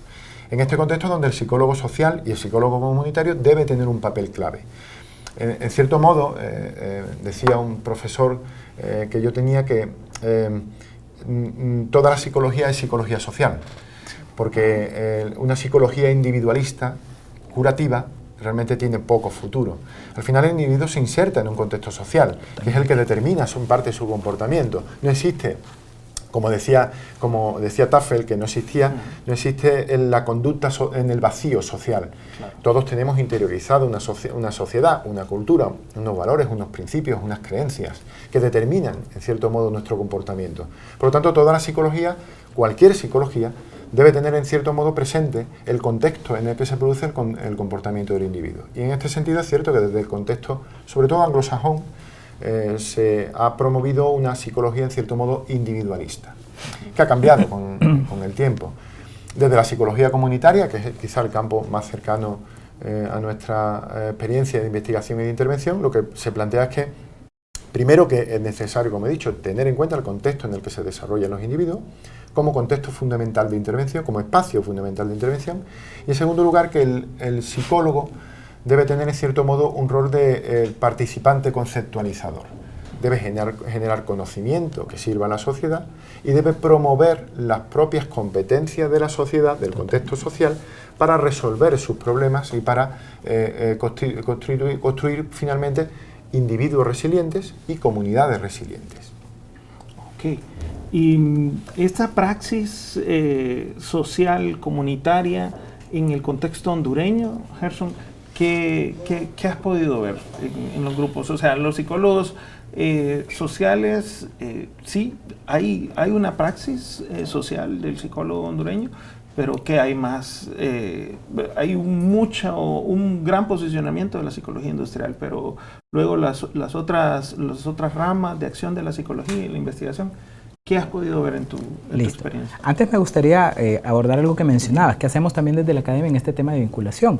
En este contexto donde el psicólogo social y el psicólogo comunitario debe tener un papel clave. En cierto modo, decía un profesor que yo tenía que toda la psicología es psicología social, porque una psicología individualista, curativa, realmente tiene poco futuro. Al final el individuo se inserta en un contexto social, que es el que determina parte de su comportamiento. No existe, como decía Tafel, que no existe en la conducta en el vacío social. Claro. Todos tenemos interiorizado una sociedad, una cultura, unos valores, unos principios, unas creencias, que determinan, en cierto modo, nuestro comportamiento. Por lo tanto, toda la psicología, cualquier psicología, debe tener en cierto modo presente el contexto en el que se produce el comportamiento del individuo. Y en este sentido es cierto que desde el contexto, sobre todo anglosajón, se ha promovido una psicología en cierto modo individualista, que ha cambiado con el tiempo. Desde la psicología comunitaria, que es quizá el campo más cercano a nuestra experiencia de investigación y de intervención, lo que se plantea es que, primero, que es necesario, como he dicho, tener en cuenta el contexto en el que se desarrollan los individuos, como contexto fundamental de intervención, como espacio fundamental de intervención, y en segundo lugar, que el psicólogo debe tener, en cierto modo, un rol de participante conceptualizador. Debe generar conocimiento que sirva a la sociedad y debe promover las propias competencias de la sociedad, del contexto social, para resolver sus problemas y para construir finalmente individuos resilientes y comunidades resilientes. Ok. Y esta praxis social, comunitaria, en el contexto hondureño, Gerson, ¿qué has podido ver en los grupos? O sea, los psicólogos sociales, sí, hay una praxis social del psicólogo hondureño, pero que hay más, hay un gran posicionamiento de la psicología industrial, pero luego las otras ramas de acción de la psicología y la investigación, ¿qué has podido ver en tu experiencia? Antes me gustaría abordar algo que mencionabas, que hacemos también desde la academia en este tema de vinculación.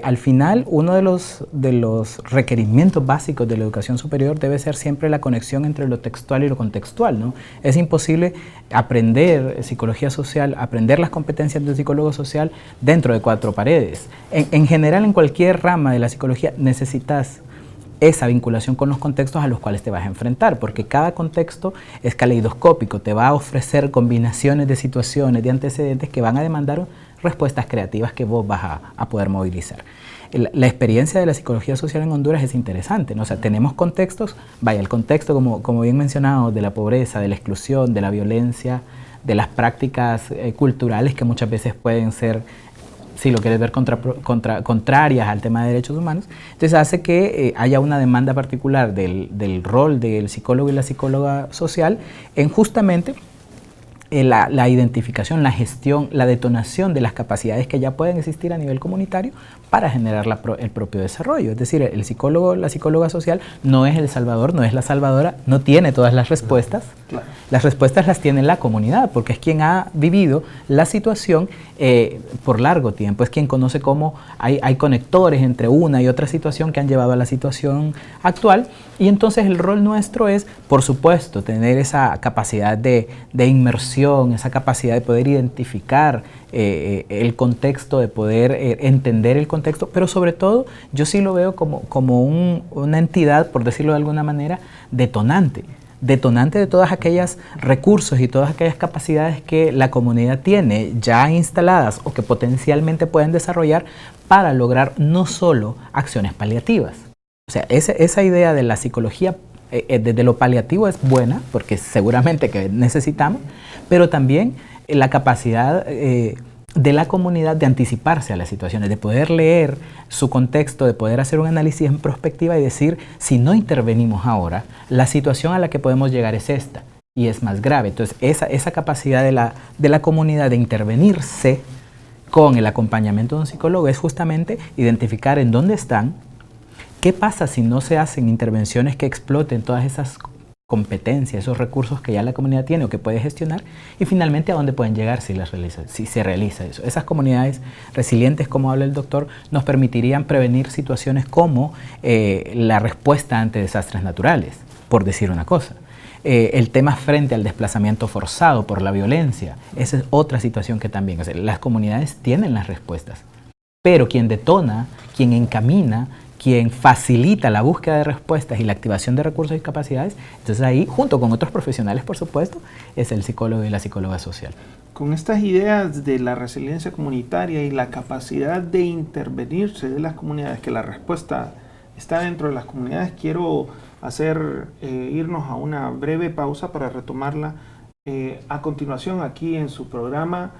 Al final, uno de los requerimientos básicos de la educación superior debe ser siempre la conexión entre lo textual y lo contextual, ¿no? Es imposible aprender psicología social, aprender las competencias del psicólogo social dentro de 4 paredes. En general, en cualquier rama de la psicología necesitas esa vinculación con los contextos a los cuales te vas a enfrentar, porque cada contexto es caleidoscópico, te va a ofrecer combinaciones de situaciones, de antecedentes que van a demandar respuestas creativas que vos vas a poder movilizar. La experiencia de la psicología social en Honduras es interesante, ¿no? O sea, tenemos contextos, el contexto, como bien mencionado, de la pobreza, de la exclusión, de la violencia, de las prácticas culturales que muchas veces pueden ser, si lo quieres ver, contrarias al tema de derechos humanos. Entonces hace que haya una demanda particular del rol del psicólogo y la psicóloga social en justamente la identificación, la gestión, la detonación de las capacidades que ya pueden existir a nivel comunitario para generar el propio desarrollo. Es decir, el psicólogo, la psicóloga social no es el salvador, no es la salvadora, no tiene todas las respuestas. Claro. Las respuestas las tiene la comunidad, porque es quien ha vivido la situación por largo tiempo, es quien conoce cómo hay conectores entre una y otra situación que han llevado a la situación actual, y entonces el rol nuestro es, por supuesto, tener esa capacidad de inmersión, esa capacidad de poder identificar el contexto, de poder entender el contexto, pero sobre todo yo sí lo veo como una entidad, por decirlo de alguna manera, detonante de todos aquellos recursos y todas aquellas capacidades que la comunidad tiene ya instaladas o que potencialmente pueden desarrollar para lograr no solo acciones paliativas. O sea, esa idea de la psicología desde lo paliativo es buena, porque seguramente que necesitamos, pero también la capacidad de la comunidad de anticiparse a las situaciones, de poder leer su contexto, de poder hacer un análisis en perspectiva y decir, si no intervenimos ahora, la situación a la que podemos llegar es esta y es más grave. Entonces, esa capacidad de la comunidad de intervenirse con el acompañamiento de un psicólogo es justamente identificar en dónde están, qué pasa si no se hacen intervenciones que exploten todas esas competencias, esos recursos que ya la comunidad tiene o que puede gestionar, y finalmente a dónde pueden llegar si se realiza eso. Esas comunidades resilientes, como habla el doctor, nos permitirían prevenir situaciones como la respuesta ante desastres naturales, por decir una cosa. El tema frente al desplazamiento forzado por la violencia, esa es otra situación que también, o sea, las comunidades tienen las respuestas, pero quien detona, quien encamina, quien facilita la búsqueda de respuestas y la activación de recursos y capacidades, entonces ahí, junto con otros profesionales, por supuesto, es el psicólogo y la psicóloga social. Con estas ideas de la resiliencia comunitaria y la capacidad de intervenirse de las comunidades, que la respuesta está dentro de las comunidades, quiero irnos a una breve pausa para retomarla a continuación aquí en su programa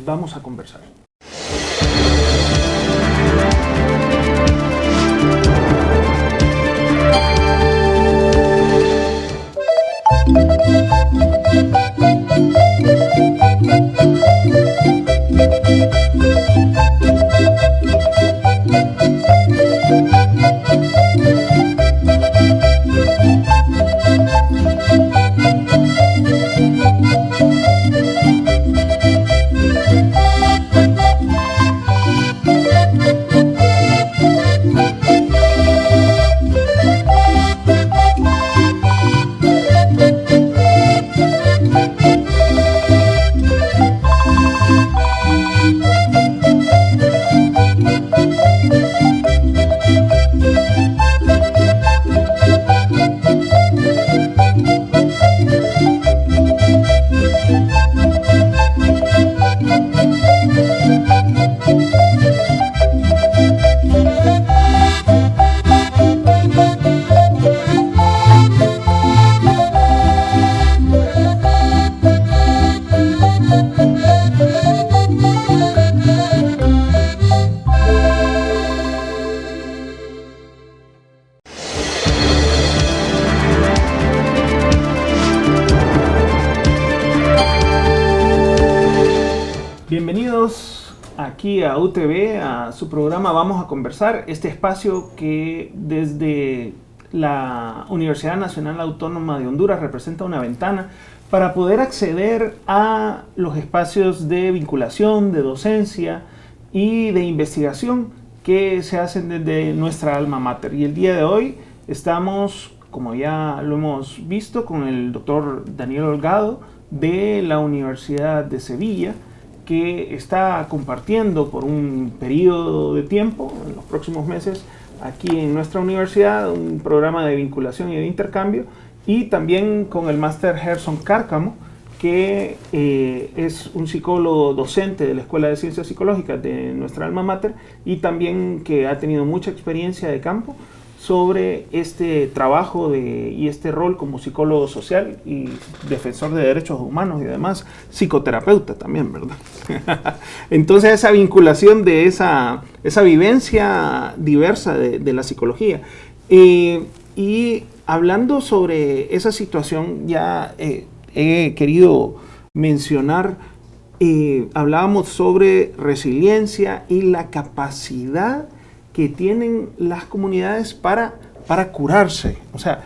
Vamos a Conversar. Bienvenidos aquí a UTV, a su programa Vamos a Conversar, este espacio que desde la Universidad Nacional Autónoma de Honduras representa una ventana para poder acceder a los espacios de vinculación, de docencia y de investigación que se hacen desde nuestra alma mater. Y el día de hoy estamos, como ya lo hemos visto, con el doctor Daniel Holgado de la Universidad de Sevilla, que está compartiendo por un periodo de tiempo, en los próximos meses, aquí en nuestra universidad, un programa de vinculación y de intercambio, y también con el máster Gerson Cárcamo, que es un psicólogo docente de la Escuela de Ciencias Psicológicas de nuestra alma mater, y también que ha tenido mucha experiencia de campo sobre este trabajo y este rol como psicólogo social y defensor de derechos humanos y además psicoterapeuta también, ¿verdad? Entonces esa vinculación de esa vivencia diversa de la psicología. Y hablando sobre esa situación, ya he querido mencionar, hablábamos sobre resiliencia y la capacidad que tienen las comunidades para curarse. O sea,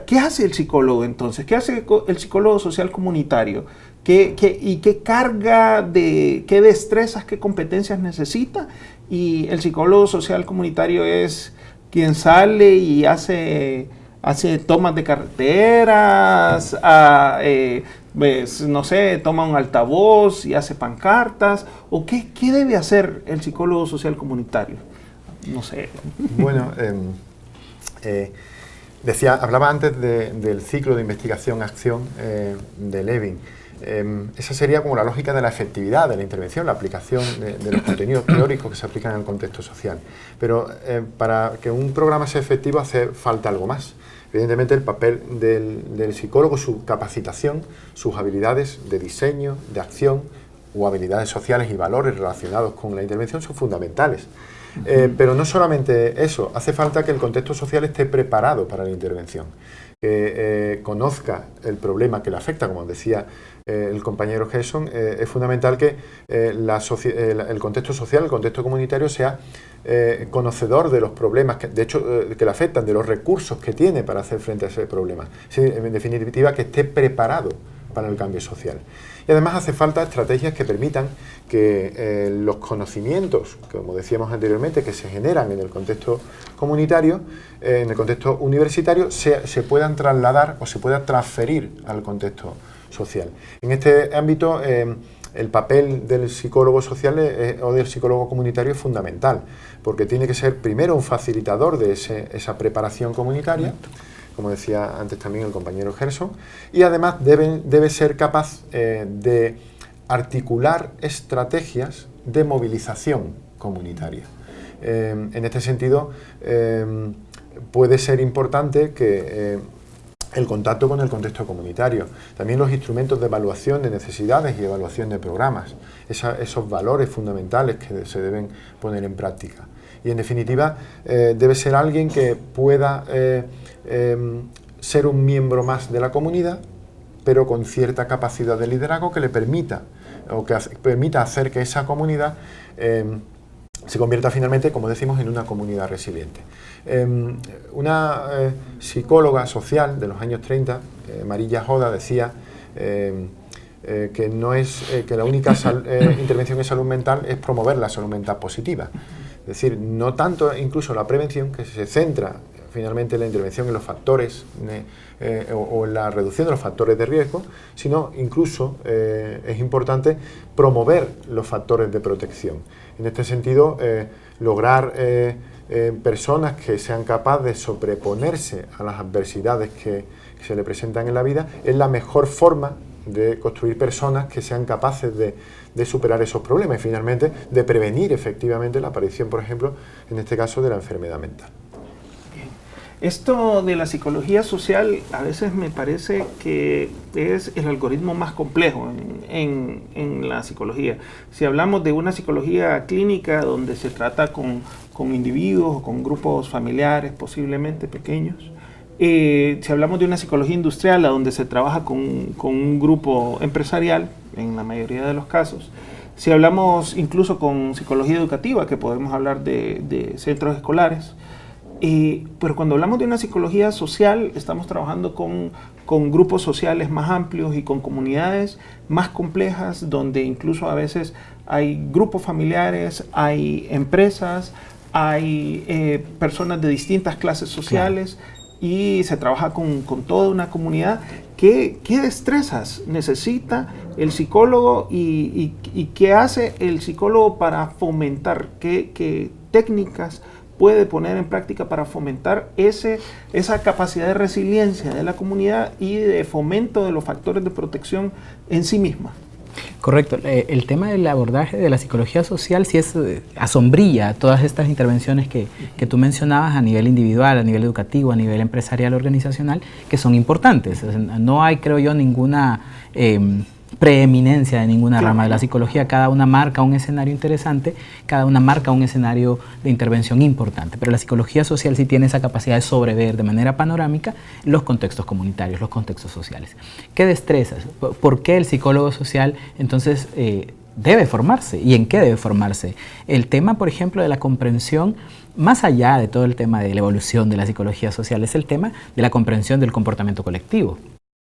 ¿qué hace el psicólogo entonces? ¿Qué hace el psicólogo social comunitario? ¿Y qué carga, qué destrezas, qué competencias necesita? Y el psicólogo social comunitario es quien sale y hace tomas de carreteras, no sé, toma un altavoz y hace pancartas. ¿O qué debe hacer el psicólogo social comunitario? No sé. Bueno, hablaba antes del ciclo de investigación-acción de Levin. Esa sería como la lógica de la efectividad de la intervención, la aplicación de los contenidos teóricos que se aplican en el contexto social. Pero para que un programa sea efectivo hace falta algo más. Evidentemente el papel del psicólogo, su capacitación, sus habilidades de diseño, de acción o habilidades sociales y valores relacionados con la intervención son fundamentales. Pero no solamente eso, hace falta que el contexto social esté preparado para la intervención, que conozca el problema que le afecta, como decía el compañero Gerson. Es fundamental que el contexto social, el contexto comunitario sea conocedor de los problemas que le afectan, de los recursos que tiene para hacer frente a ese problema. Sí, en definitiva, que esté preparado para el cambio social. Y además hace falta estrategias que permitan que los conocimientos, como decíamos anteriormente, que se generan en el contexto comunitario, en el contexto universitario, se puedan trasladar o se puedan transferir al contexto social. En este ámbito, el papel del psicólogo social o del psicólogo comunitario es fundamental, porque tiene que ser primero un facilitador de esa preparación comunitaria, como decía antes también el compañero Gerson, y además debe ser capaz de articular estrategias de movilización comunitaria. En este sentido, puede ser importante que el contacto con el contexto comunitario, también los instrumentos de evaluación de necesidades y evaluación de programas, esos valores fundamentales que se deben poner en práctica. Y en definitiva, debe ser alguien que pueda ser un miembro más de la comunidad, pero con cierta capacidad de liderazgo que le permita hacer que esa comunidad se convierta finalmente, como decimos, en una comunidad resiliente. Una psicóloga social de los años 30, Marilla Joda, decía que la única intervención en salud mental es promover la salud mental positiva. Es decir, no tanto incluso la prevención, que se centra finalmente en la intervención en los factores o en la reducción de los factores de riesgo, sino incluso es importante promover los factores de protección. En este sentido, lograr personas que sean capaces de sobreponerse a las adversidades que se le presentan en la vida es la mejor forma de construir personas que sean capaces de superar esos problemas y finalmente de prevenir efectivamente la aparición, por ejemplo, en este caso de la enfermedad mental. Esto de la psicología social a veces me parece que es el algoritmo más complejo en la psicología. Si hablamos de una psicología clínica donde se trata con individuos o con grupos familiares posiblemente pequeños, si hablamos de una psicología industrial donde se trabaja con un grupo empresarial, en la mayoría de los casos, Si hablamos incluso con psicología educativa, que podemos hablar de centros escolares, pero cuando hablamos de una psicología social, estamos trabajando con grupos sociales más amplios y con comunidades más complejas, donde incluso a veces hay grupos familiares, hay empresas, hay personas de distintas clases sociales, claro, y se trabaja con toda una comunidad. ¿Qué destrezas necesita el psicólogo y qué hace el psicólogo para fomentar? ¿Qué técnicas puede poner en práctica para fomentar esa capacidad de resiliencia de la comunidad y de fomento de los factores de protección en sí misma? Correcto. El tema del abordaje de la psicología social sí es asombrilla todas estas intervenciones que tú mencionabas a nivel individual, a nivel educativo, a nivel empresarial, organizacional, que son importantes. O sea, no hay, creo yo, ninguna preeminencia de ninguna rama de la psicología. Cada una marca un escenario interesante, cada una marca un escenario de intervención importante, pero la psicología social sí tiene esa capacidad de sobrever de manera panorámica los contextos comunitarios, los contextos sociales. ¿Qué destrezas? ¿Por qué el psicólogo social entonces debe formarse? ¿Y en qué debe formarse? El tema, por ejemplo, de la comprensión, más allá de todo el tema de la evolución de la psicología social, es el tema de la comprensión del comportamiento colectivo.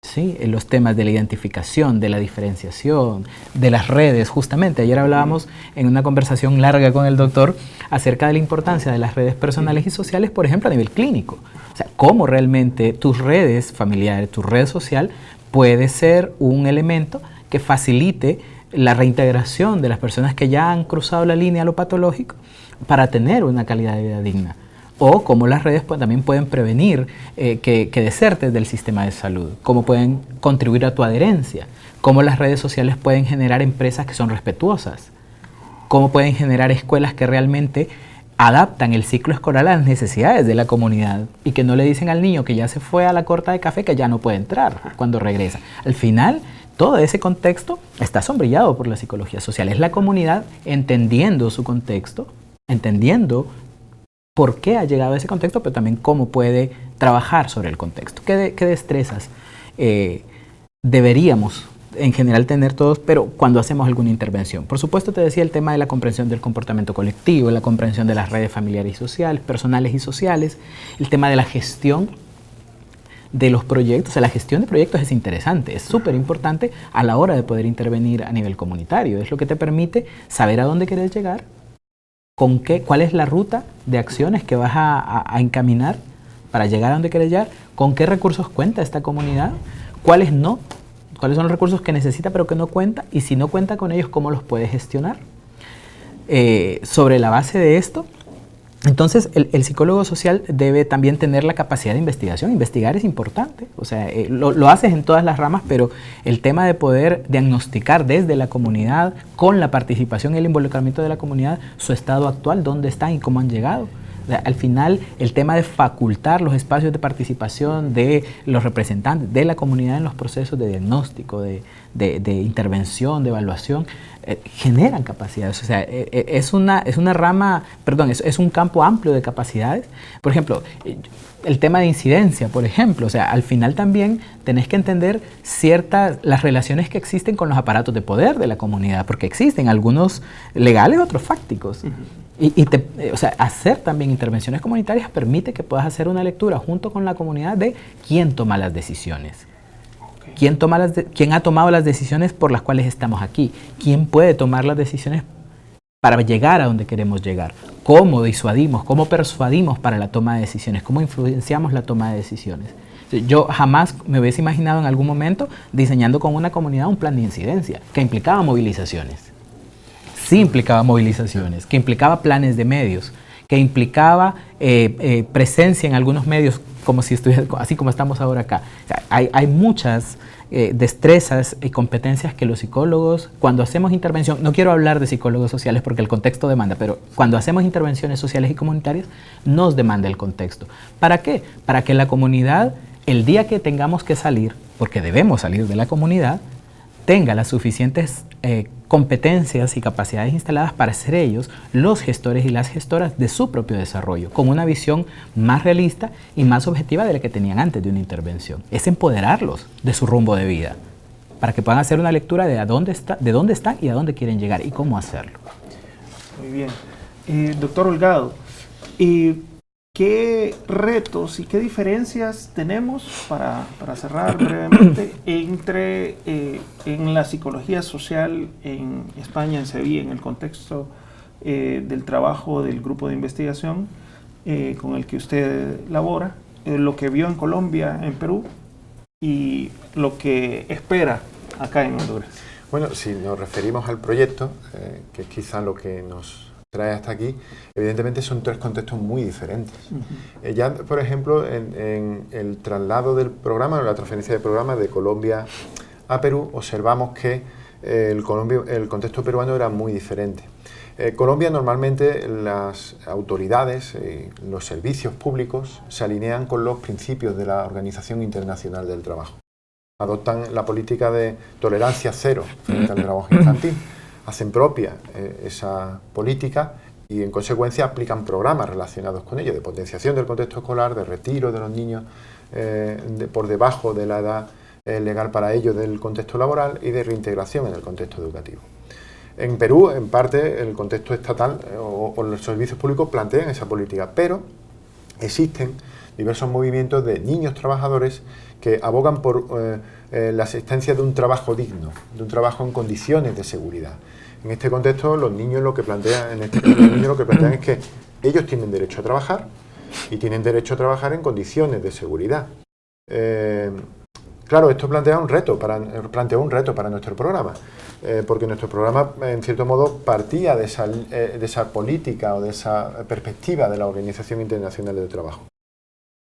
Sí, en los temas de la identificación, de la diferenciación, de las redes. Justamente ayer hablábamos en una conversación larga con el doctor acerca de la importancia de las redes personales y sociales, por ejemplo, a nivel clínico. O sea, cómo realmente tus redes familiares, tu red social puede ser un elemento que facilite la reintegración de las personas que ya han cruzado la línea a lo patológico para tener una calidad de vida digna. O cómo las redes también pueden prevenir que desertes del sistema de salud, cómo pueden contribuir a tu adherencia, cómo las redes sociales pueden generar empresas que son respetuosas, cómo pueden generar escuelas que realmente adaptan el ciclo escolar a las necesidades de la comunidad y que no le dicen al niño que ya se fue a la corta de café que ya no puede entrar cuando regresa. Al final, todo ese contexto está sombrillado por la psicología social. Es la comunidad entendiendo su contexto, entendiendo por qué ha llegado a ese contexto, pero también cómo puede trabajar sobre el contexto. ¿Qué destrezas deberíamos en general tener todos, pero cuando hacemos alguna intervención? Por supuesto, te decía el tema de la comprensión del comportamiento colectivo, la comprensión de las redes familiares y sociales, personales y sociales, el tema de la gestión de los proyectos. O sea, la gestión de proyectos es interesante, es súper importante a la hora de poder intervenir a nivel comunitario. Es lo que te permite saber a dónde quieres llegar, cuál es la ruta de acciones que vas a encaminar para llegar a donde quieres llegar, con qué recursos cuenta esta comunidad, cuáles no, cuáles son los recursos que necesita pero que no cuenta, y si no cuenta con ellos, cómo los puede gestionar. Sobre la base de esto, entonces el psicólogo social debe también tener la capacidad de investigación. Investigar es importante, o sea, lo haces en todas las ramas, pero el tema de poder diagnosticar desde la comunidad, con la participación y el involucramiento de la comunidad, su estado actual, dónde están y cómo han llegado. O sea, al final, el tema de facultar los espacios de participación de los representantes de la comunidad en los procesos de diagnóstico, de intervención, de evaluación, generan capacidades. O sea, es una rama, perdón, es un campo amplio de capacidades. Por ejemplo, el tema de incidencia, por ejemplo, o sea, al final también tenés que entender las relaciones que existen con los aparatos de poder de la comunidad, porque existen algunos legales, otros fácticos. O sea, hacer también intervenciones comunitarias permite que puedas hacer una lectura junto con la comunidad de quién toma las decisiones. ¿Quién ha tomado las decisiones por las cuales estamos aquí? ¿Quién puede tomar las decisiones para llegar a donde queremos llegar? ¿Cómo disuadimos? ¿Cómo persuadimos para la toma de decisiones? ¿Cómo influenciamos la toma de decisiones? Yo jamás me hubiese imaginado en algún momento diseñando con una comunidad un plan de incidencia que implicaba movilizaciones. Sí implicaba movilizaciones, que implicaba planes de medios, que implicaba presencia en algunos medios, como si estuviera, así como estamos ahora acá. O sea, hay muchas destrezas y competencias que los psicólogos, cuando hacemos intervención, no quiero hablar de psicólogos sociales porque el contexto demanda, pero cuando hacemos intervenciones sociales y comunitarias, nos demanda el contexto. ¿Para qué? Para que la comunidad, el día que tengamos que salir, porque debemos salir de la comunidad, tenga las suficientes competencias y capacidades instaladas para ser ellos los gestores y las gestoras de su propio desarrollo, con una visión más realista y más objetiva de la que tenían antes de una intervención. Es empoderarlos de su rumbo de vida. para que puedan hacer una lectura de dónde están y a dónde quieren llegar y cómo hacerlo. Muy bien. Doctor Holgado, ¿qué retos y qué diferencias tenemos, para cerrar brevemente, entre en la psicología social en España, en Sevilla, en el contexto del trabajo del grupo de investigación con el que usted labora, lo que vio en Colombia, en Perú, y lo que espera acá en Honduras? Bueno, si nos referimos al proyecto, que es quizá lo que nos trae hasta aquí, evidentemente son tres contextos muy diferentes. Ya, por ejemplo, en el traslado del programa, o la transferencia del programa de Colombia a Perú, observamos que el contexto peruano era muy diferente. Colombia, normalmente las autoridades, los servicios públicos se alinean con los principios de la Organización Internacional del Trabajo. Adoptan la política de tolerancia cero frente al trabajo infantil, hacen propia esa política y en consecuencia aplican programas relacionados con ello, de potenciación del contexto escolar, de retiro de los niños por debajo de la edad legal para ello del contexto laboral y de reintegración en el contexto educativo. En Perú, en parte, el contexto estatal o los servicios públicos plantean esa política, pero existen diversos movimientos de niños trabajadores que abogan por la existencia de un trabajo digno, de un trabajo en condiciones de seguridad. En este contexto, los niños lo que plantean, es que ellos tienen derecho a trabajar y tienen derecho a trabajar en condiciones de seguridad. Claro, esto plantea un reto para nuestro programa, porque nuestro programa, en cierto modo, partía de esa política o de esa perspectiva de la Organización Internacional del Trabajo.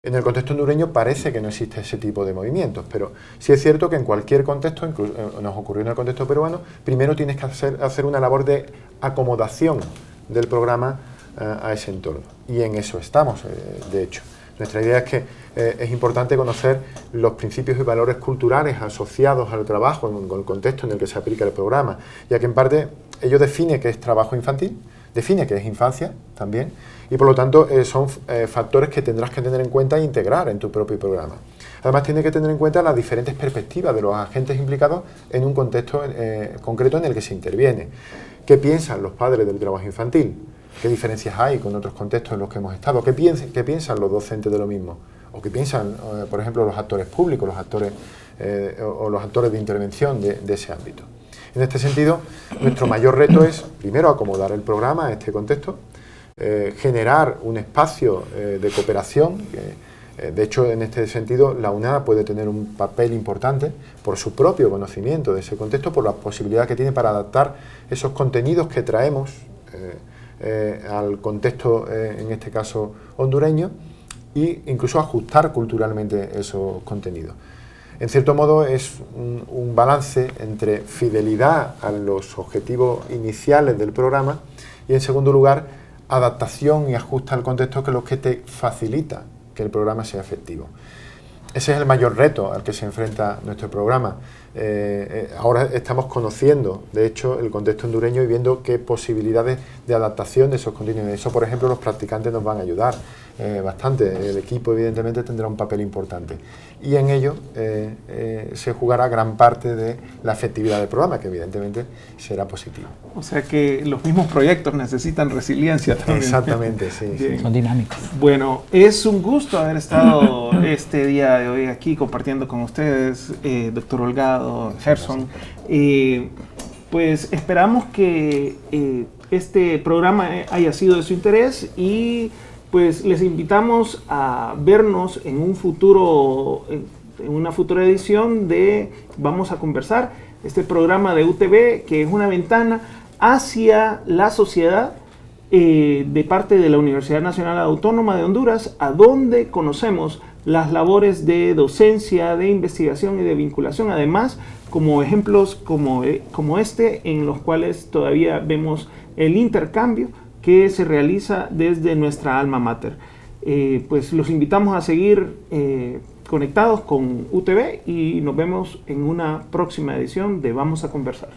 En el contexto hondureño parece que no existe ese tipo de movimientos, pero sí es cierto que en cualquier contexto, incluso nos ocurrió en el contexto peruano, primero tienes que hacer una labor de acomodación del programa a ese entorno. Y en eso estamos, de hecho. Nuestra idea es que es importante conocer los principios y valores culturales asociados al trabajo en el contexto en el que se aplica el programa, ya que en parte ello define qué es trabajo infantil, define qué es infancia también, y por lo tanto son factores que tendrás que tener en cuenta e integrar en tu propio programa. Además, tienes que tener en cuenta las diferentes perspectivas de los agentes implicados en un contexto concreto en el que se interviene. ¿Qué piensan los padres del trabajo infantil? ¿Qué diferencias hay con otros contextos en los que hemos estado? ¿Qué piensan los docentes de lo mismo? ¿O qué piensan, por ejemplo, los actores públicos, los actores de intervención de ese ámbito? En este sentido, nuestro mayor reto es, primero, acomodar el programa a este contexto, generar un espacio de cooperación. De hecho, en este sentido, la UNAD puede tener un papel importante por su propio conocimiento de ese contexto, por la posibilidad que tiene para adaptar esos contenidos que traemos al contexto, en este caso hondureño, e incluso ajustar culturalmente esos contenidos. En cierto modo es un balance entre fidelidad a los objetivos iniciales del programa y, en segundo lugar, adaptación y ajuste al contexto, que es lo que te facilita que el programa sea efectivo. Ese es el mayor reto al que se enfrenta nuestro programa. Ahora estamos conociendo, de hecho, el contexto hondureño y viendo qué posibilidades de adaptación de esos contenidos. Eso, por ejemplo, los practicantes nos van a ayudar bastante. El equipo, evidentemente, tendrá un papel importante. Y en ello se jugará gran parte de la efectividad del programa, que evidentemente será positivo. O sea que los mismos proyectos necesitan resiliencia también. Exactamente, sí. Son dinámicos. Bueno, es un gusto haber estado este día de hoy aquí compartiendo con ustedes, doctor Holgado, Gerson. Pues esperamos que este programa haya sido de su interés y pues les invitamos a vernos en un futuro, en una futura edición de Vamos a Conversar, este programa de UTV que es una ventana hacia la sociedad de parte de la Universidad Nacional Autónoma de Honduras, a donde conocemos las labores de docencia, de investigación y de vinculación, además como ejemplos como este, en los cuales todavía vemos el intercambio que se realiza desde nuestra alma mater. Pues los invitamos a seguir conectados con UTV y nos vemos en una próxima edición de Vamos a Conversar.